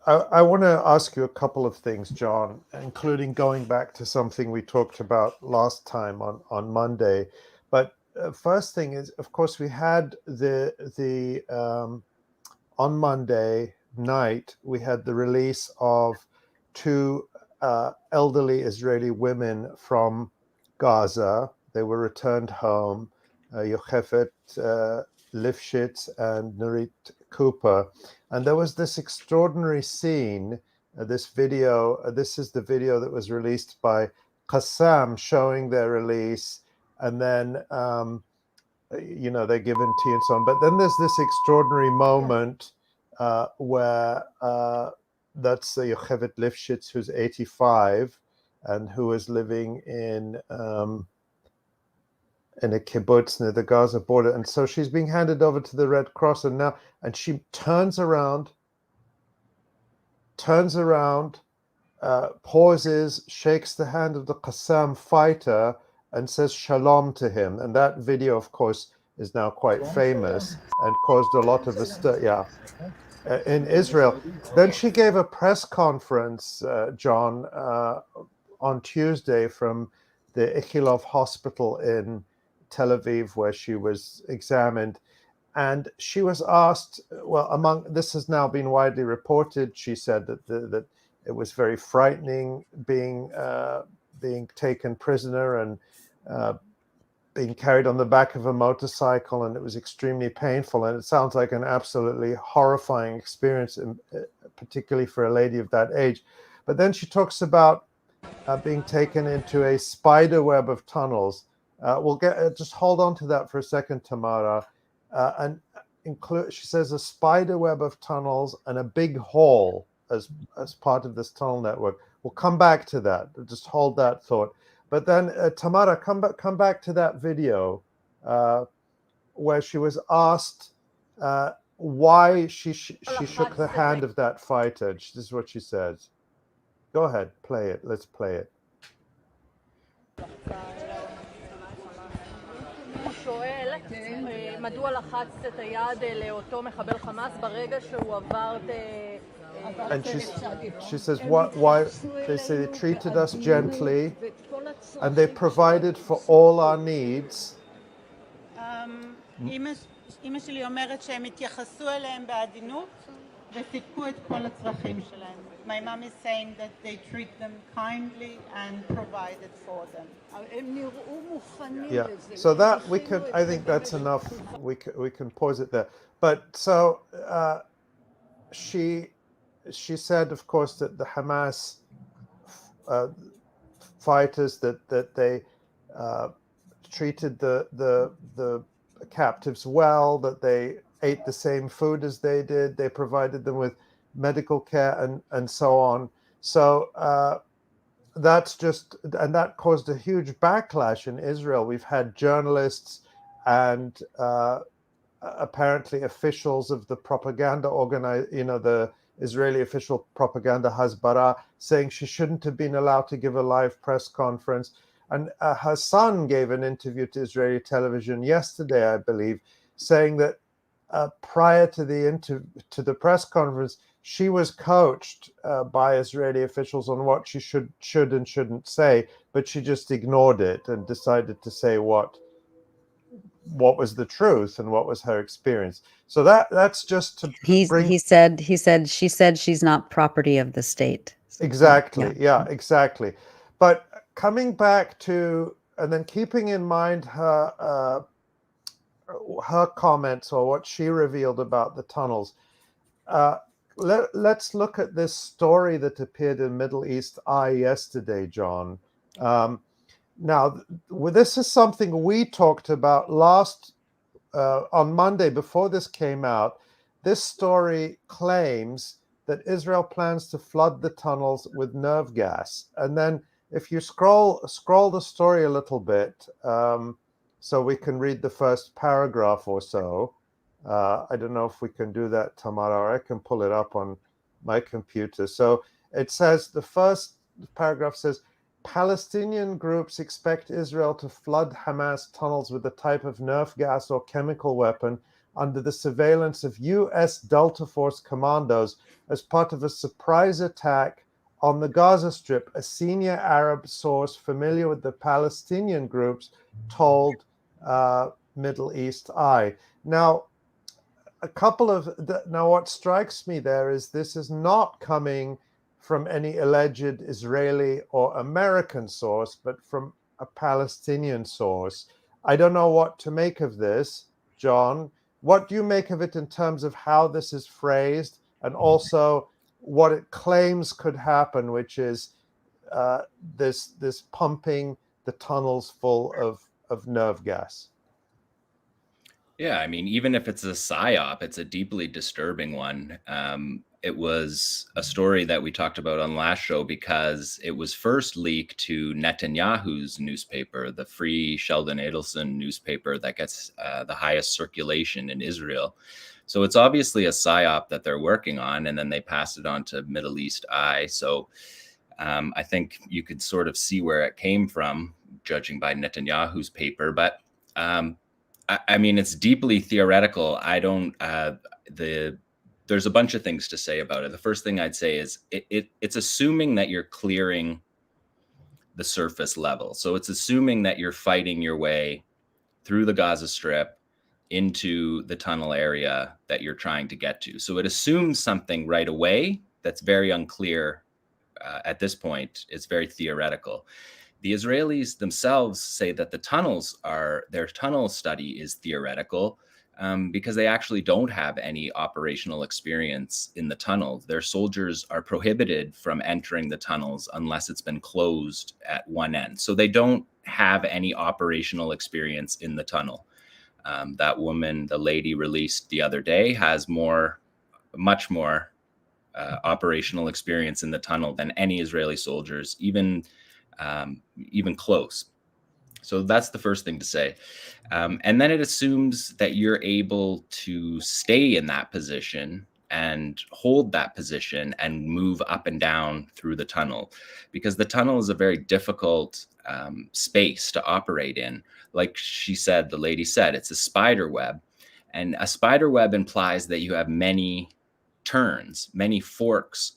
S2: I want to ask you a couple of things, John, including going back to something we talked about last time on Monday. But first thing is, of course, we had on Monday night, we had the release of two elderly Israeli women from Gaza. They were returned home, 𝐄𝐥𝐞 𝐄𝐿IVshitz and Nurit Cooper. And there was this extraordinary scene, this video. This is the video that was released by Qassam showing their release. And then, they're given tea and so on. But then there's this extraordinary moment where that's 𝐄𝐥𝐞 𝐿IVshitz, who's 85 and who is living in a kibbutz near the Gaza border. And so she's being handed over to the Red Cross, and she turns around, pauses, shakes the hand of the Qassam fighter, and says shalom to him. And that video, of course, is now quite famous and caused a lot of in Israel. Then she gave a press conference, John, on Tuesday from the 𝐓𝐡𝐞 Hospital in Tel Aviv, where she was examined. And she was asked, well, this has now been widely reported. She said that it was very frightening being taken prisoner and being carried on the back of a motorcycle, and it was extremely painful. And it sounds like an absolutely horrifying experience, particularly for a lady of that age. But then she talks about being taken into a spider web of tunnels. We'll just hold on to that for a second, Tamara. She says a spider web of tunnels and a big hall as part of this tunnel network. We'll come back to that. Just hold that thought. But then, Tamara, come back to that video where she was asked why she shook the hand of that fighter. This is what she says. Go ahead, play it. Let's play it. And she says, why they say they treated us gently and they provided for all our needs.
S9: אמא שלי אומרת שהם התייחסו אליהם בעדינות וסיפקו את כל הצרכים שלהם. My mom is saying that they treat them kindly and provided for them.
S2: Yeah, so that I think that's enough. We can pause it there. But so she said, of course, that the Hamas fighters that they treated the captives well, that they ate the same food as they did, they provided them with medical care and so on. So that caused a huge backlash in Israel. We've had journalists and apparently officials of the propaganda the Israeli official propaganda Hasbara, saying she shouldn't have been allowed to give a live press conference. And her son gave an interview to Israeli television yesterday, I believe, saying that prior to the press conference, she was coached by Israeli officials on what she should and shouldn't say, but she just ignored it and decided to say what was the truth and what was her experience. So that's just to
S1: he said she said she's not property of the state.
S2: Exactly. Yeah, exactly. But coming back to, and then keeping in mind her comments or what she revealed about the tunnels, let's look at this story that appeared in Middle East Eye yesterday, John. Now, this is something we talked about on Monday before this came out. This story claims that Israel plans to flood the tunnels with nerve gas. And then if you scroll the story a little bit, so we can read the first paragraph or so. I don't know if we can do that, Tamara, or I can pull it up on my computer. So it says, the first paragraph says, Palestinian groups expect Israel to flood Hamas tunnels with a type of nerve gas or chemical weapon under the surveillance of U.S. Delta Force commandos as part of a surprise attack on the Gaza Strip. A senior Arab source familiar with the Palestinian groups told Middle East Eye. Now, what strikes me there is this is not coming from any alleged Israeli or American source, but from a Palestinian source. I don't know what to make of this, John. What do you make of it in terms of how this is phrased, and also what it claims could happen, which is this pumping the tunnels full of nerve gas?
S8: Yeah, I mean, even if it's a psyop, it's a deeply disturbing one. It was a story that we talked about on last show because it was first leaked to Netanyahu's newspaper, the Free Sheldon Adelson newspaper that gets the highest circulation in Israel. So it's obviously a psyop that they're working on, and then they passed it on to Middle East Eye. So I think you could sort of see where it came from. judging by Netanyahu's paper. But I mean, it's deeply theoretical. There's a bunch of things to say about it. The first thing I'd say is it's assuming that you're clearing the surface level. So it's assuming that you're fighting your way through the Gaza Strip into the tunnel area that you're trying to get to. So it assumes something right away that's very unclear at this point. It's very theoretical. The Israelis themselves say that their tunnel study is theoretical because they actually don't have any operational experience in the tunnel. Their soldiers are prohibited from entering the tunnels unless it's been closed at one end. So they don't have any operational experience in the tunnel. That woman, the lady released the other day, has much more operational experience in the tunnel than any Israeli soldiers, even close. So that's the first thing to say. And then it assumes that you're able to stay in that position and hold that position and move up and down through the tunnel, because the tunnel is a very difficult space to operate in. Like the lady said, it's a spider web, and a spider web implies that you have many turns, many forks.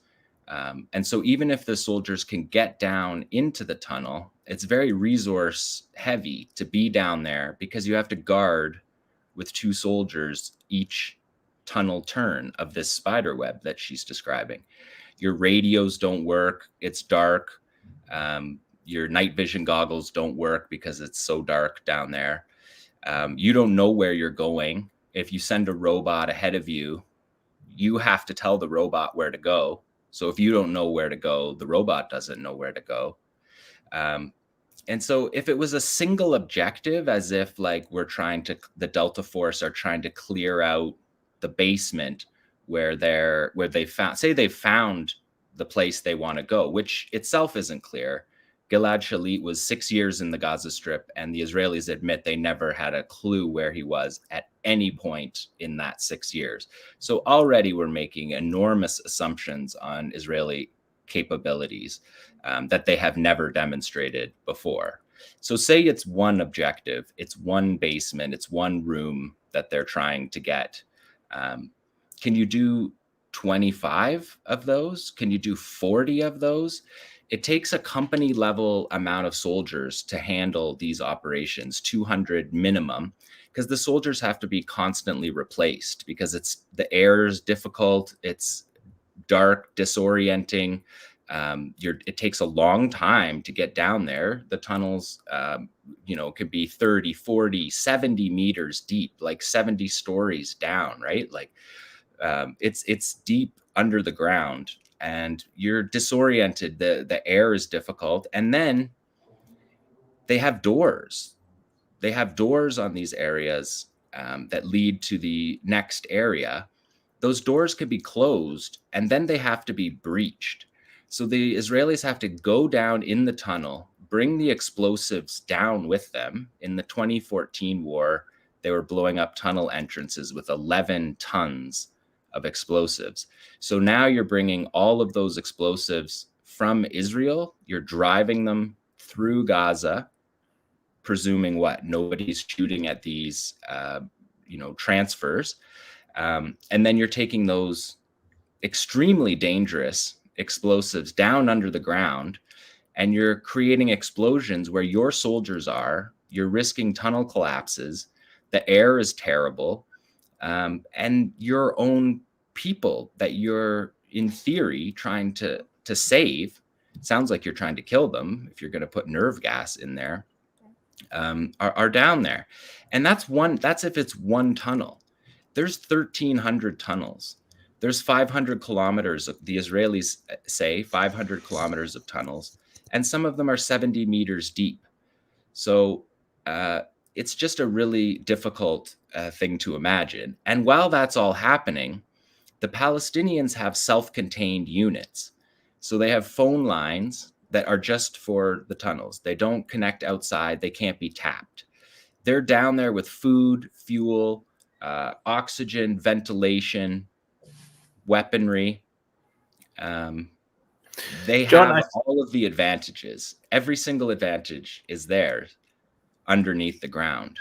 S8: And so even if the soldiers can get down into the tunnel, it's very resource heavy to be down there because you have to guard with 2 soldiers each tunnel turn of this spider web that she's describing. Your radios don't work. It's dark. Your night vision goggles don't work because it's so dark down there. You don't know where you're going. If you send a robot ahead of you, you have to tell the robot where to go. So if you don't know where to go, the robot doesn't know where to go. And so if it was a single objective, as if like the Delta Force are trying to clear out the basement where they found the place they want to go, which itself isn't clear. Gilad Shalit was 6 years in the Gaza Strip, and the Israelis admit they never had a clue where he was at any point in that 6 years. So already we're making enormous assumptions on Israeli capabilities that they have never demonstrated before. So say it's one objective, it's one basement, it's one room that they're trying to get. Can you do 25 of those? Can you do 40 of those? It takes a company level amount of soldiers to handle these operations, 200 minimum, because the soldiers have to be constantly replaced because the air is difficult. It's dark, disorienting. It takes a long time to get down there. The tunnels, could be 30, 40, 70 meters deep, like 70 stories down, right? Like it's deep under the ground. And you're disoriented. The air is difficult. And then they have doors. They have doors on these areas that lead to the next area. Those doors could be closed, and then they have to be breached. So the Israelis have to go down in the tunnel, bring the explosives down with them. In the 2014 war, they were blowing up tunnel entrances with 11 tons of explosives. So now you're bringing all of those explosives from Israel. You're driving them through Gaza, presuming nobody's shooting at these, transfers. And then you're taking those extremely dangerous explosives down under the ground, and you're creating explosions where your soldiers are. You're risking tunnel collapses. The air is terrible. And your own people that you're in theory trying to save, it sounds like you're trying to kill them if you're going to put nerve gas in there, are down there. And that's if it's one tunnel. There's 1,300 tunnels. There's 500 kilometers, the Israelis say 500 kilometers of tunnels, and some of them are 70 meters deep. So it's just a really difficult thing to imagine. And while that's all happening, the Palestinians have self-contained units. So they have phone lines that are just for the tunnels. They don't connect outside. They can't be tapped. They're down there with food, fuel, oxygen, ventilation, weaponry. They
S4: John,
S8: have all of the advantages. Every single advantage is there underneath the ground.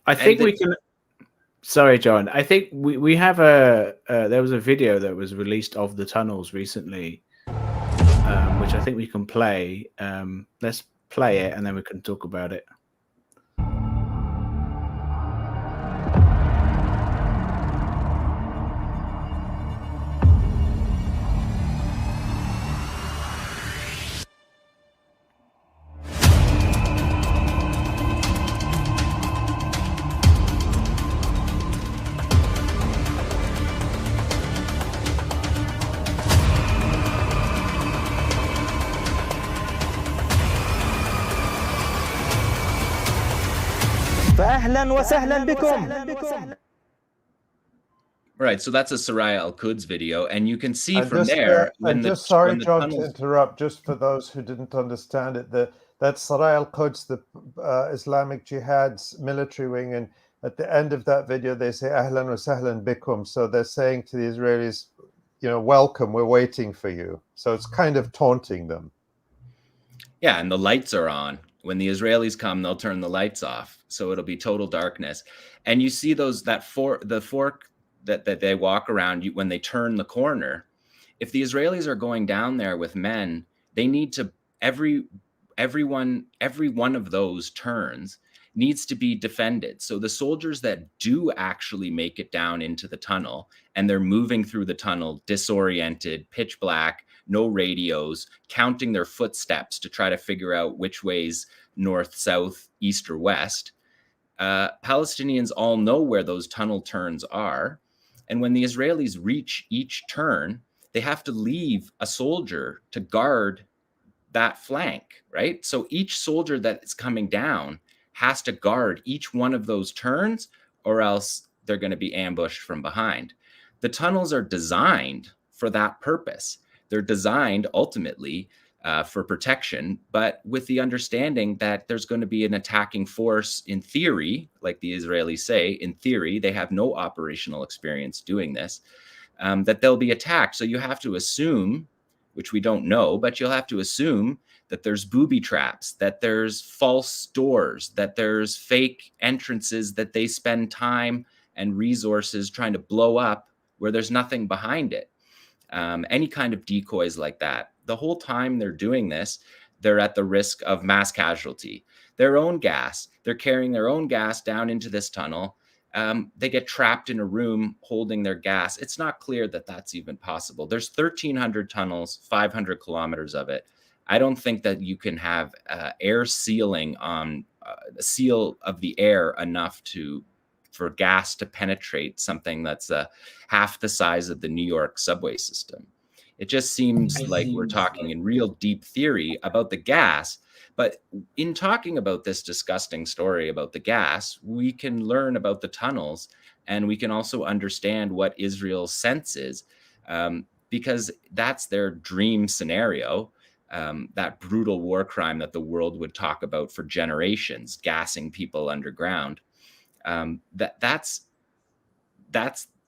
S4: I think we can. Sorry, John. I think we have there was a video that was released of the tunnels recently, which I think we can play. Let's play it and then we can talk about it.
S10: فأهلا وسهلا بكم.
S8: Right, so that's a Soraya Al-Quds video, and you can see from
S2: just,
S8: there.
S2: Sorry, John, to interrupt. Just for those who didn't understand it, that's Soraya Al-Quds, the Islamic Jihad's military wing, and at the end of that video, they say "Ahlan wa sahlan bikum." So they're saying to the Israelis, welcome. We're waiting for you. So it's kind of taunting them.
S8: Yeah, and the lights are on. When the Israelis come, they'll turn the lights off, so it'll be total darkness. And you see the fork that they walk around when they turn the corner. If the Israelis are going down there with men, they need to every one of those turns needs to be defended. So the soldiers that do actually make it down into the tunnel and they're moving through the tunnel disoriented, pitch black, no radios, counting their footsteps to try to figure out which way's north, south, east, or west. Palestinians all know where those tunnel turns are. And when the Israelis reach each turn, they have to leave a soldier to guard that flank, right? So each soldier that is coming down has to guard each one of those turns, or else they're going to be ambushed from behind. The tunnels are designed for that purpose. They're designed ultimately for protection, but with the understanding that there's going to be an attacking force in theory, like the Israelis say, in theory, they have no operational experience doing this, that they'll be attacked. So you have to assume, which we don't know, but you'll have to assume that there's booby traps, that there's false doors, that there's fake entrances that they spend time and resources trying to blow up where there's nothing behind it. Any kind of decoys like that. The whole time they're doing this, they're at the risk of mass casualty. Their own gas, they're carrying their own gas down into this tunnel. They get trapped in a room holding their gas. It's not clear that that's even possible. There's 1,300 tunnels, 500 kilometers of it. I don't think that you can have air sealing on the seal of the air enough for gas to penetrate something that's half the size of the New York subway system. It just seems like we're talking in real deep theory about the gas. But in talking about this disgusting story about the gas, we can learn about the tunnels, and we can also understand what Israel's sense is, because that's their dream scenario, that brutal war crime that the world would talk about for generations, gassing people underground. That's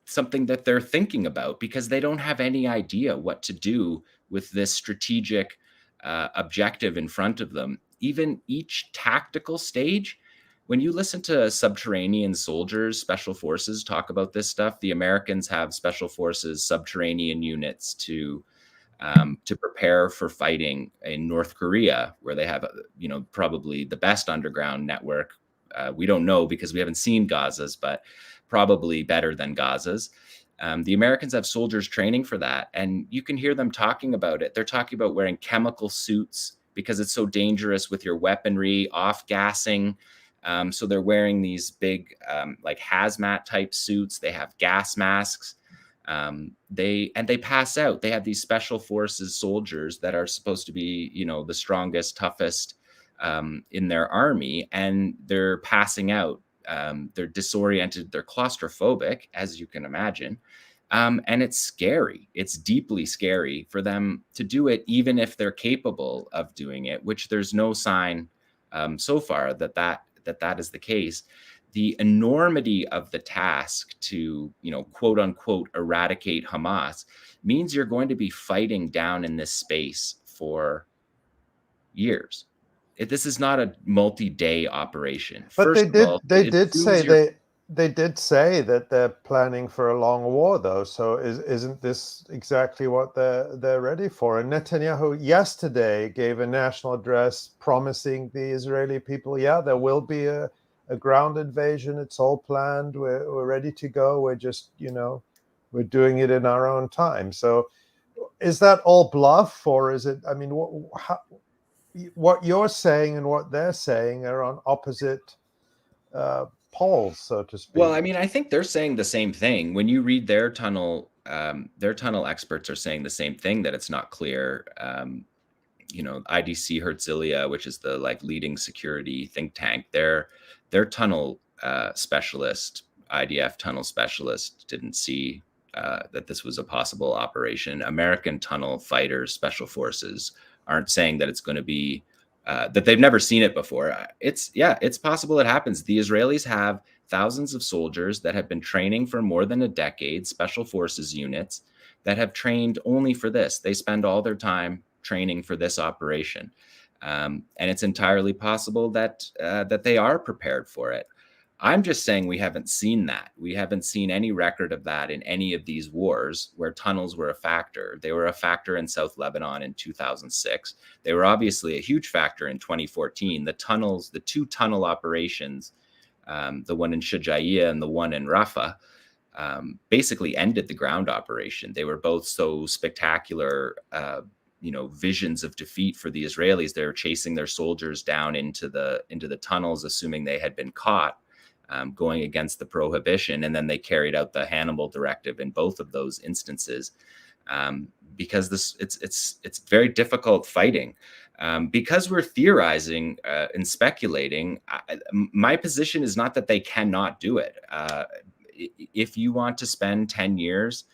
S8: something that they're thinking about, because they don't have any idea what to do with this strategic objective in front of them. Even each tactical stage, when you listen to subterranean soldiers, special forces talk about this stuff, the Americans have special forces, subterranean units to prepare for fighting in North Korea, where they have, probably the best underground network. We don't know because we haven't seen Gaza's, but probably better than Gaza's. The Americans have soldiers training for that, and you can hear them talking about it. They're talking about wearing chemical suits because it's so dangerous with your weaponry, off-gassing. So they're wearing these big like hazmat type suits. They have gas masks. They pass out. They have these special forces soldiers that are supposed to be, the strongest, toughest in their army, and they're passing out. They're disoriented, they're claustrophobic, as you can imagine. And it's scary. It's deeply scary for them to do it, even if they're capable of doing it, which there's no sign so far that is the case. the enormity of the task to, quote unquote, eradicate Hamas means you're going to be fighting down in this space for years. This is not a multi-day operation.
S2: But
S8: First of all,
S2: they did say that they're planning for a long war, though. So isn't this exactly what they're ready for? And Netanyahu yesterday gave a national address promising the Israeli people, yeah, there will be a ground invasion. It's all planned. We're ready to go. We're just, we're doing it in our own time. So is that all bluff, or is it? I mean, what you're saying and what they're saying are on opposite poles, so to speak.
S8: Well, I mean, I think they're saying the same thing. When you read their tunnel experts are saying the same thing, that it's not clear. IDC Herzliya, which is the leading security think tank, their tunnel specialist, IDF tunnel specialist, didn't see that this was a possible operation. American tunnel fighters, special forces, aren't saying that it's going to be that they've never seen it before. It's possible it happens. The Israelis have thousands of soldiers that have been training for more than a decade, special forces units that have trained only for this. They spend all their time training for this operation. And it's entirely possible that they are prepared for it. I'm just saying we haven't seen that. We haven't seen any record of that in any of these wars where tunnels were a factor. They were a factor in South Lebanon in 2006. They were obviously a huge factor in 2014. The two tunnel operations, the one in Shujaiya and the one in Rafah, basically ended the ground operation. They were both so spectacular, visions of defeat for the Israelis. They were chasing their soldiers down into the tunnels, assuming they had been caught. Going against the prohibition, and then they carried out the Hannibal Directive in both of those instances, because it's very difficult fighting. Because we're theorizing and speculating, my position is not that they cannot do it. If you want to spend 10 years,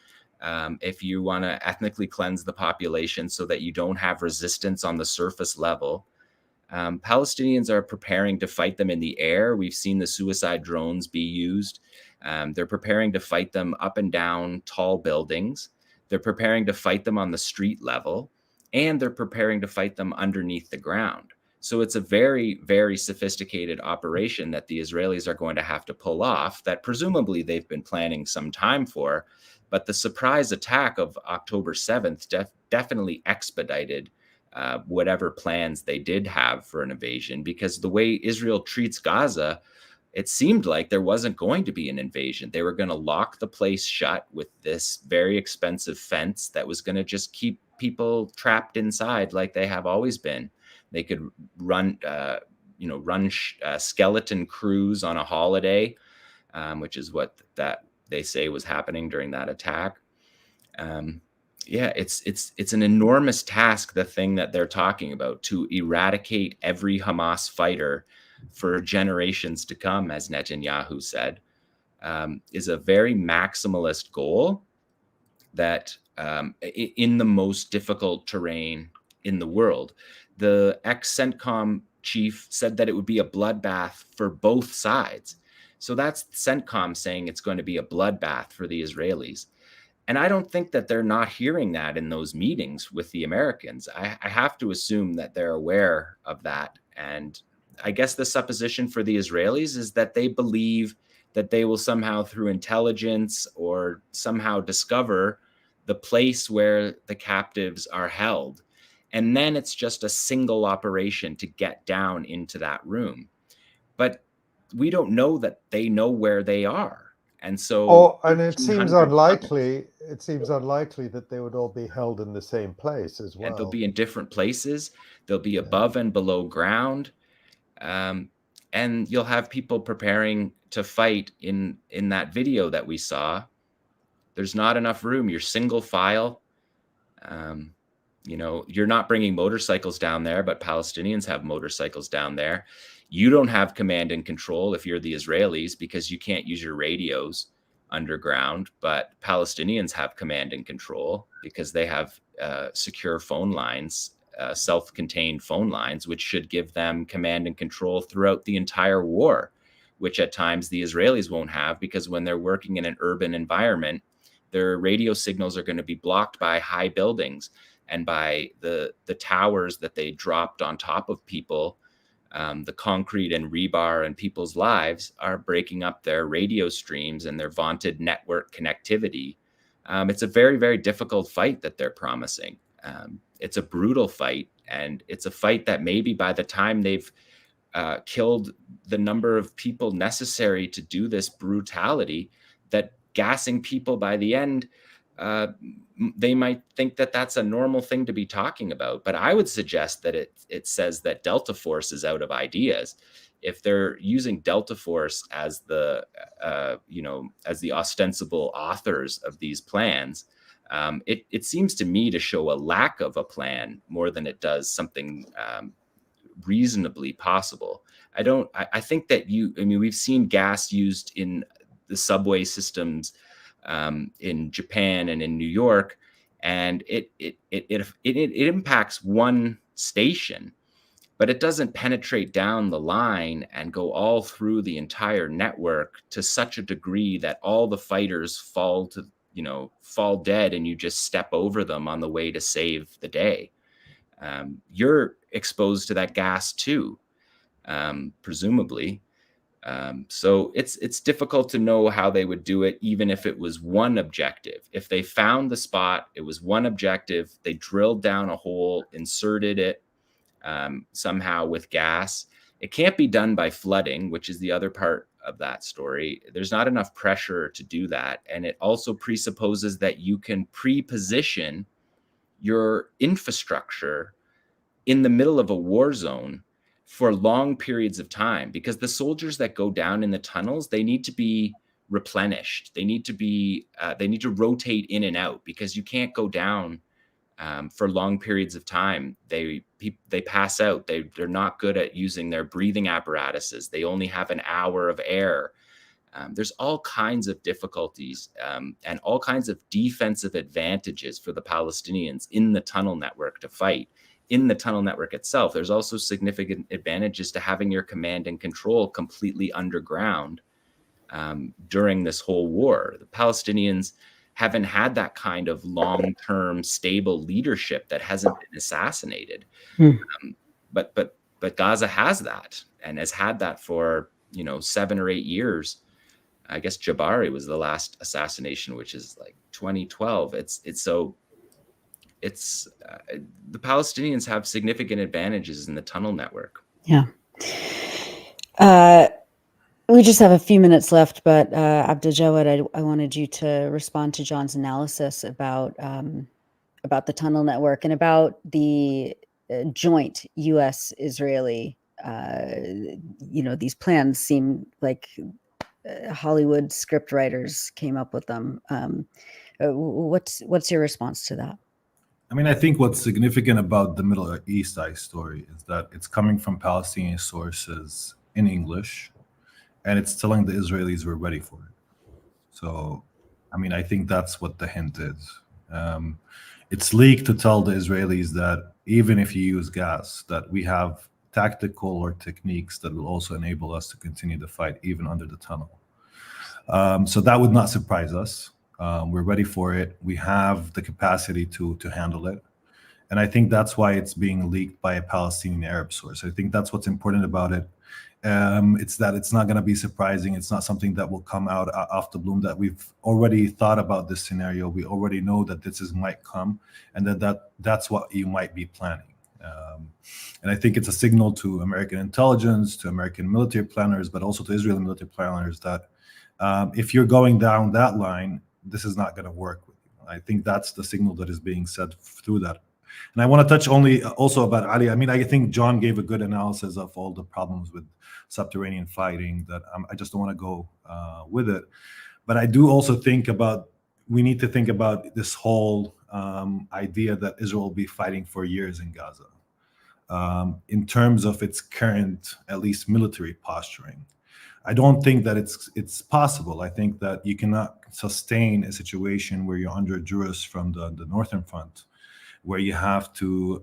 S8: if you want to ethnically cleanse the population so that you don't have resistance on the surface level, Palestinians are preparing to fight them in the air. We've seen the suicide drones be used. They're preparing to fight them up and down tall buildings. They're preparing to fight them on the street level, and they're preparing to fight them underneath the ground. So it's a very, very sophisticated operation that the Israelis are going to have to pull off, that presumably they've been planning some time for. But the surprise attack of October 7th definitely expedited whatever plans they did have for an invasion, because the way Israel treats Gaza, it seemed like there wasn't going to be an invasion. They were going to lock the place shut with this very expensive fence that was going to just keep people trapped inside like they have always been. They could run skeleton crews on a holiday, which is what that they say was happening during that attack. It's an enormous task, the thing that they're talking about, to eradicate every Hamas fighter for generations to come, as Netanyahu said, is a very maximalist goal that in the most difficult terrain in the world. The ex-CENTCOM chief said that it would be a bloodbath for both sides. So that's CENTCOM saying it's going to be a bloodbath for the Israelis. And I don't think that they're not hearing that in those meetings with the Americans. I have to assume that they're aware of that. And I guess the supposition for the Israelis is that they believe that they will somehow, through intelligence or somehow, discover the place where the captives are held. And then it's just a single operation to get down into that room. But we don't know that they know where they are. And so,
S2: it seems unlikely. It seems unlikely that they would all be held in the same place as well.
S8: And they'll be in different places. They'll be above and below ground, and you'll have people preparing to fight. In that video that we saw, there's not enough room. You're single file. You're not bringing motorcycles down there, but Palestinians have motorcycles down there. You don't have command and control if you're the Israelis, because you can't use your radios underground, but Palestinians have command and control because they have secure phone lines, self-contained phone lines, which should give them command and control throughout the entire war, which at times the Israelis won't have, because when they're working in an urban environment, their radio signals are going to be blocked by high buildings and by the towers that they dropped on top of people. The concrete and rebar in people's lives are breaking up their radio streams and their vaunted network connectivity. It's a very, very difficult fight that they're promising. It's a brutal fight, and it's a fight that maybe by the time they've killed the number of people necessary to do this brutality, that gassing people by the end, they might think that that's a normal thing to be talking about. But I would suggest that it says that Delta Force is out of ideas. If they're using Delta Force as the as the ostensible authors of these plans, it seems to me to show a lack of a plan more than it does something reasonably possible. I think that we've seen gas used in the subway systems in Japan and in New York, and it impacts one station, but it doesn't penetrate down the line and go all through the entire network to such a degree that all the fighters fall dead and you just step over them on the way to save the day. You're exposed to that gas too, presumably. So it's difficult to know how they would do it, even if it was one objective. If they found the spot, it was one objective, they drilled down a hole, inserted it somehow with gas. It can't be done by flooding, which is the other part of that story. There's not enough pressure to do that. And it also presupposes that you can pre-position your infrastructure in the middle of a war zone for long periods of time, because the soldiers that go down in the tunnels, they need to be replenished. They need to rotate in and out, because you can't go down for long periods of time. They pass out. They're not good at using their breathing apparatuses. They only have an hour of air. There's all kinds of difficulties and all kinds of defensive advantages for the Palestinians in the tunnel network to fight. In the tunnel network itself, there's also significant advantages to having your command and control completely underground during this whole war. The Palestinians haven't had that kind of long-term stable leadership that hasn't been assassinated. But Gaza has that, and has had that for 7 or 8 years. I guess Jabari was the last assassination, which is like 2012. The Palestinians have significant advantages in the tunnel network.
S1: Yeah. We just have a few minutes left, but 𝐴بد الجواد, I wanted you to respond to John's analysis about the tunnel network and about the joint U.S.-Israeli. These plans seem like Hollywood script writers came up with them. What's your response to that?
S7: I mean, I think what's significant about the Middle East Eye story is that it's coming from Palestinian sources in English, and it's telling the Israelis we're ready for it. So, I mean, I think that's what the hint is. It's leaked to tell the Israelis that even if you use gas, that we have tactical or techniques that will also enable us to continue the fight even under the tunnel. So that would not surprise us. We're ready for it. We have the capacity to handle it. And I think that's why it's being leaked by a Palestinian Arab source. I think that's what's important about it. It's that it's not going to be surprising. It's not something that will come out off the bloom, that we've already thought about this scenario. We already know that might come, and that's what you might be planning. And I think it's a signal to American intelligence, to American military planners, but also to Israeli military planners that if you're going down that line, this is not going to work with you. I think that's the signal that is being said through that. And I want to touch also about Ali. I mean, I think John gave a good analysis of all the problems with subterranean fighting that I just don't want to go with it. But I do also think we need to think about this whole idea that Israel will be fighting for years in Gaza in terms of its current, at least military posturing. I don't think that it's possible. I think that you cannot sustain a situation where you're under duress from the Northern Front where you have to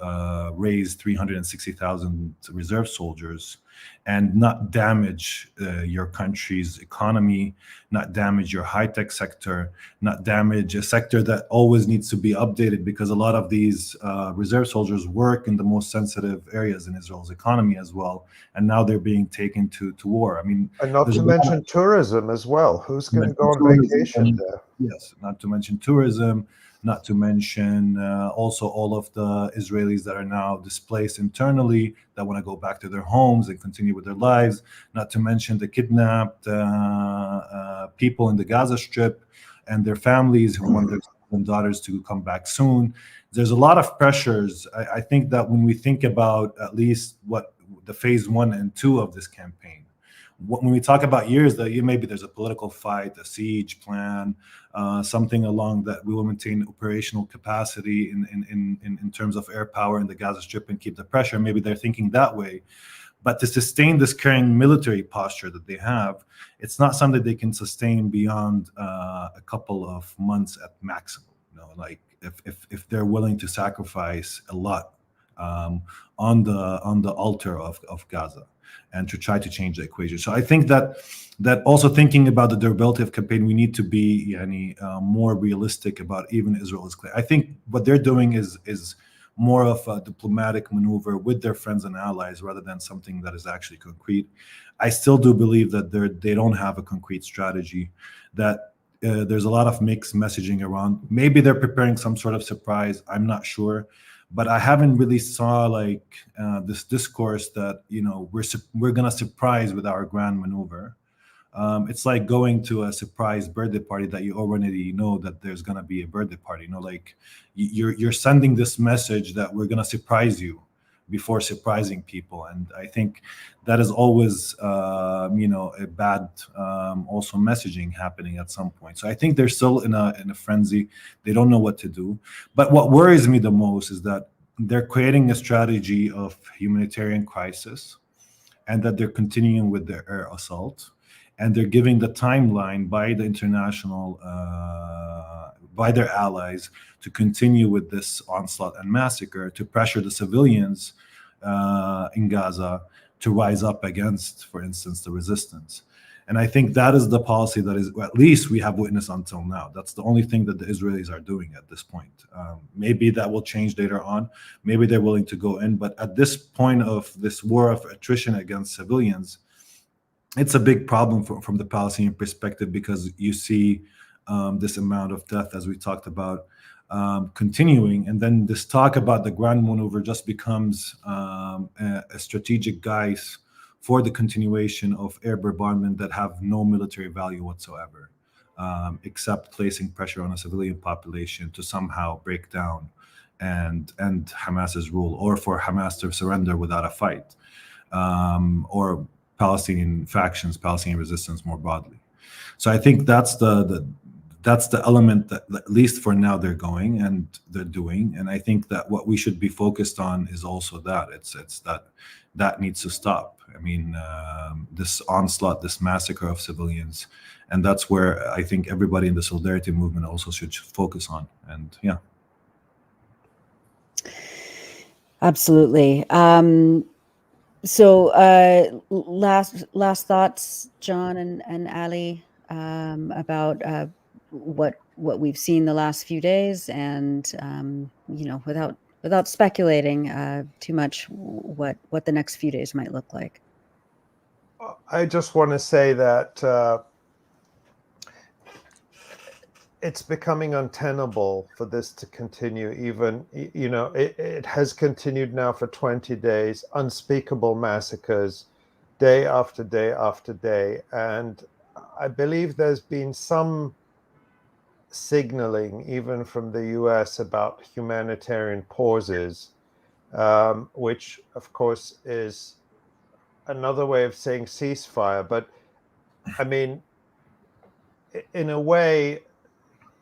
S7: raise 360,000 reserve soldiers and not damage your country's economy, not damage your high-tech sector, not damage a sector that always needs to be updated, because a lot of these reserve soldiers work in the most sensitive areas in Israel's economy as well, and now they're being taken to war. I mean,
S2: and not to mention tourism as well. Who's going to go on vacation there?
S7: Yes, not to mention tourism, not to mention also all of the Israelis that are now displaced internally that want to go back to their homes and continue with their lives, not to mention the kidnapped people in the Gaza Strip and their families who want their sons and daughters to come back soon. There's a lot of pressures. I think that when we think about at least what the phase 1 and 2 of this campaign, when we talk about years, that maybe there's a political fight, a siege plan, something along that we will maintain operational capacity in terms of air power in the Gaza Strip and keep the pressure. Maybe they're thinking that way. But to sustain this current military posture that they have, it's not something they can sustain beyond a couple of months at maximum. Like if they're willing to sacrifice a lot on the altar of Gaza, and to try to change the equation. So I think that also thinking about the durability of campaign, we need to be more realistic about even Israel is clear. I think what they're doing is more of a diplomatic maneuver with their friends and allies rather than something that is actually concrete. I still do believe that they don't have a concrete strategy, that there's a lot of mixed messaging around. Maybe they're preparing some sort of surprise. I'm not sure. But I haven't really saw this discourse that we're gonna surprise with our grand maneuver. It's like going to a surprise birthday party that you already know that there's gonna be a birthday party. You're sending this message that we're gonna surprise you before surprising people, and I think that is always a bad also messaging happening at some point. So I think they're still in a frenzy. They don't know what to do. But what worries me the most is that they're creating a strategy of humanitarian crisis, and that they're continuing with their air assault, and they're giving the timeline by the international by their allies to continue with this onslaught and massacre, to pressure the civilians in Gaza to rise up against, for instance, the resistance. And I think that is the policy that is, at least we have witnessed until now. That's the only thing that the Israelis are doing at this point. Maybe that will change later on. Maybe they're willing to go in. But at this point of this war of attrition against civilians, it's a big problem from the Palestinian perspective, because you see this amount of death, as we talked about, continuing, and then this talk about the grand maneuver just becomes a strategic guise for the continuation of air bombardment that have no military value whatsoever, except placing pressure on a civilian population to somehow break down and Hamas's rule, or for Hamas to surrender without a fight, or Palestinian factions, Palestinian resistance more broadly. So I think that's the element that, at least for now, they're going and they're doing. And I think that what we should be focused on is also that it's that needs to stop. I mean, this onslaught, this massacre of civilians, and that's where I think everybody in the solidarity movement also should focus on. And yeah.
S1: Absolutely. So last thoughts, John and Ali, about what we've seen the last few days, and without speculating too much, what the next few days might look like.
S2: I just want to say that it's becoming untenable for this to continue. Even, it has continued now for 20 days, unspeakable massacres, day after day after day. And I believe there's been some signaling, even from the US, about humanitarian pauses, which, of course, is another way of saying ceasefire. But, I mean, in a way,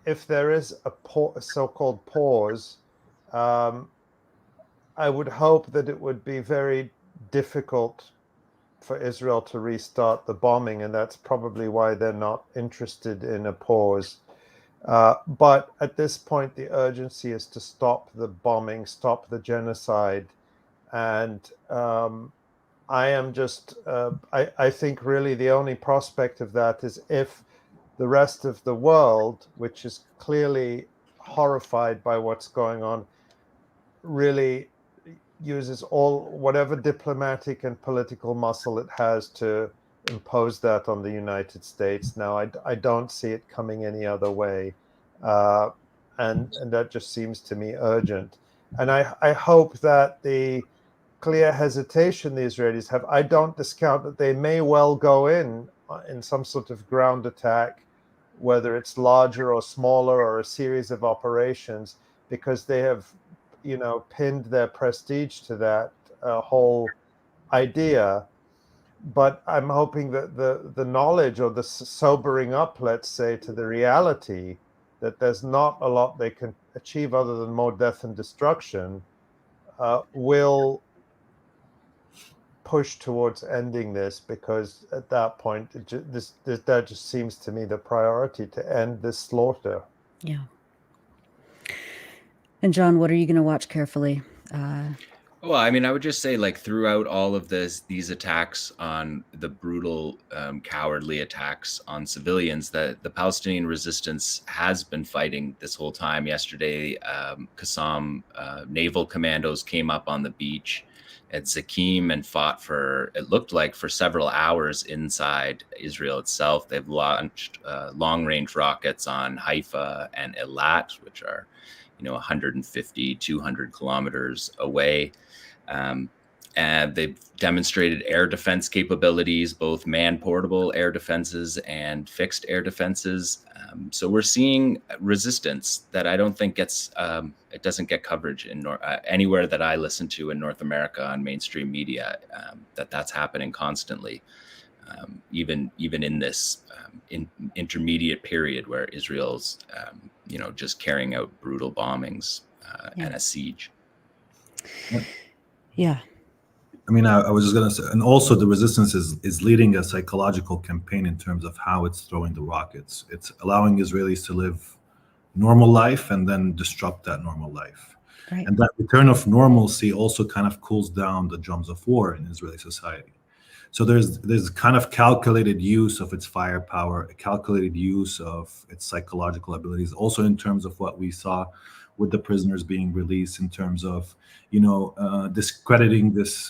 S2: if there is a so-called pause, I would hope that it would be very difficult for Israel to restart the bombing, and that's probably why they're not interested in a pause. But at this point, the urgency is to stop the bombing, stop the genocide. And I am just, I think really the only prospect of that is if the rest of the world, which is clearly horrified by what's going on, really uses whatever diplomatic and political muscle it has to impose that on the United States. Now, I don't see it coming any other way. And that just seems to me urgent. And I hope that the clear hesitation the Israelis have, I don't discount that they may well go in some sort of ground attack, whether it's larger or smaller or a series of operations, because they have, pinned their prestige to that whole idea. But I'm hoping that the knowledge or the sobering up, let's say, to the reality that there's not a lot they can achieve other than more death and destruction, will push towards ending this, because at that point, that just seems to me the priority, to end this slaughter.
S1: Yeah. And John, what are you going to watch carefully?
S8: Well, I mean, I would just say, like, throughout all of these attacks on the brutal, cowardly attacks on civilians, that the Palestinian resistance has been fighting this whole time. Yesterday, Qassam naval commandos came up on the beach at 𝐓𝐡𝐞 and fought it looked like for several hours inside Israel itself. They've launched long-range rockets on Haifa and Eilat, which are 150, 200 kilometers away. And they've demonstrated air defense capabilities, both man-portable air defenses and fixed air defenses. So we're seeing resistance that I don't think it doesn't get coverage in anywhere that I listen to in North America on mainstream media, that's happening constantly. Even in this intermediate period where Israel's, just carrying out brutal bombings and a siege.
S1: Yeah.
S7: I mean, I was just going to say, and also the resistance is leading a psychological campaign in terms of how it's throwing the rockets. It's allowing Israelis to live normal life and then disrupt that normal life.
S1: Right.
S7: And that return of normalcy also kind of cools down the drums of war in Israeli society. So there's kind of calculated use of its firepower, a calculated use of its psychological abilities, also in terms of what we saw with the prisoners being released, in terms of, discrediting this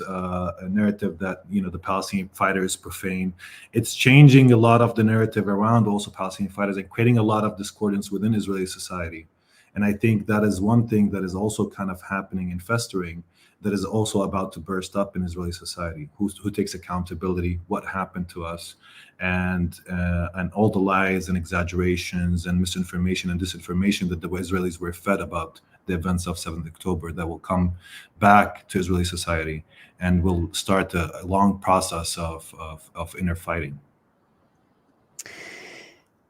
S7: narrative that, the Palestinian fighter is profane. It's changing a lot of the narrative around also Palestinian fighters and creating a lot of discordance within Israeli society. And I think that is one thing that is also kind of happening and festering, that is also about to burst up in Israeli society. Who takes accountability? What happened to us? And all the lies and exaggerations and misinformation and disinformation that the Israelis were fed about the events of 7th October, that will come back to Israeli society and will start a long process of inner fighting.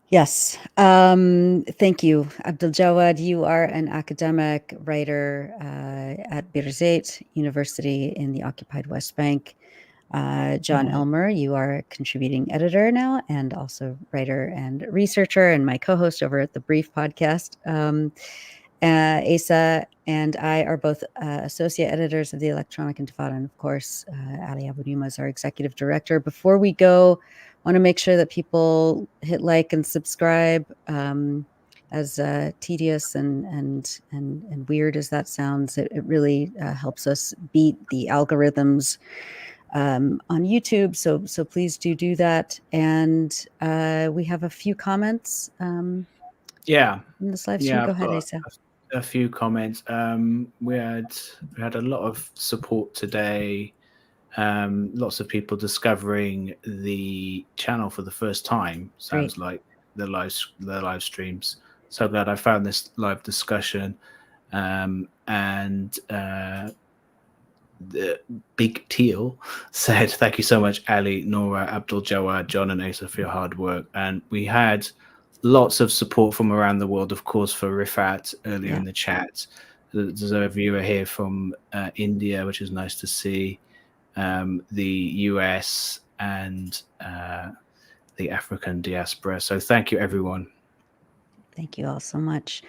S1: Yes. Thank you, Abdul Jawad. You are an academic writer at Birzeit University in the occupied West Bank. John Elmer, you are a contributing editor now and also writer and researcher and my co-host over at the Brief podcast. Asa and I are both associate editors of the Electronic Intifada, and of course, Ali Abu-Nima is our executive director. Before we go, I want to make sure that people hit like and subscribe. As tedious and weird as that sounds, it really helps us beat the algorithms on YouTube. So please do that. And we have a few comments. In this live stream. Go ahead, Asa.
S4: A few comments. We had a lot of support today. Lots of people discovering the channel for the first time. Sounds Great. Like the live streams. So glad I found this live discussion. The Big Teal said, "Thank you so much, Ali, Nora, Abdul Jawad, John, and Asa for your hard work." And we had lots of support from around the world, of course, for Rifat earlier in the chat. There's a viewer here from India, which is nice to see. The US and the African diaspora. So thank you, everyone.
S1: Thank you all so much.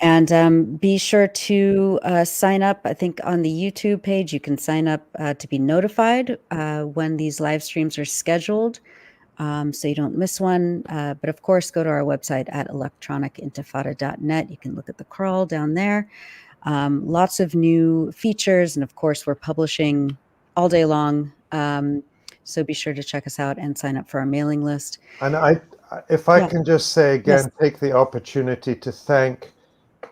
S1: And be sure to sign up. I think on the YouTube page, you can sign up to be notified when these live streams are scheduled, so you don't miss one. But of course, go to our website at electronicintifada.net. You can look at the crawl down there. Lots of new features. And of course, we're publishing all day long. So be sure to check us out and sign up for our mailing list.
S2: And if I
S1: Yeah.
S2: can just say again,
S1: Yes.
S2: take the opportunity to thank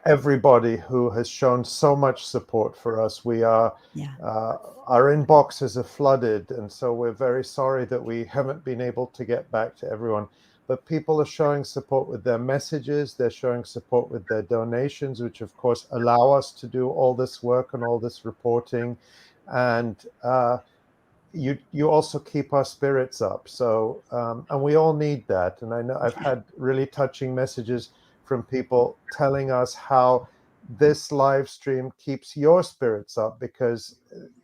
S2: everybody who has shown so much support for us. We are, our inboxes are flooded, and so we're very sorry that we haven't been able to get back to everyone. But people are showing support with their messages. They're showing support with their donations, which of course allow us to do all this work and all this reporting. And you also keep our spirits up. So, and we all need that. And I know I've had really touching messages from people telling us how this live stream keeps your spirits up, because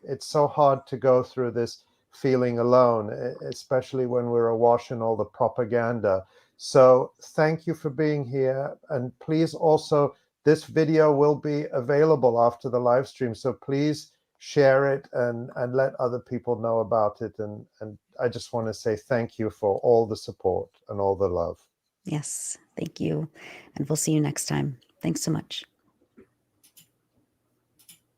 S2: it's so hard to go through this feeling alone, especially when we're awash in all the propaganda. So thank you for being here. And please also, this video will be available after the live stream. So please share it and let other people know about it. And I just want to say thank you for all the support and all the love.
S1: Yes, thank you. And we'll see you next time. Thanks so much.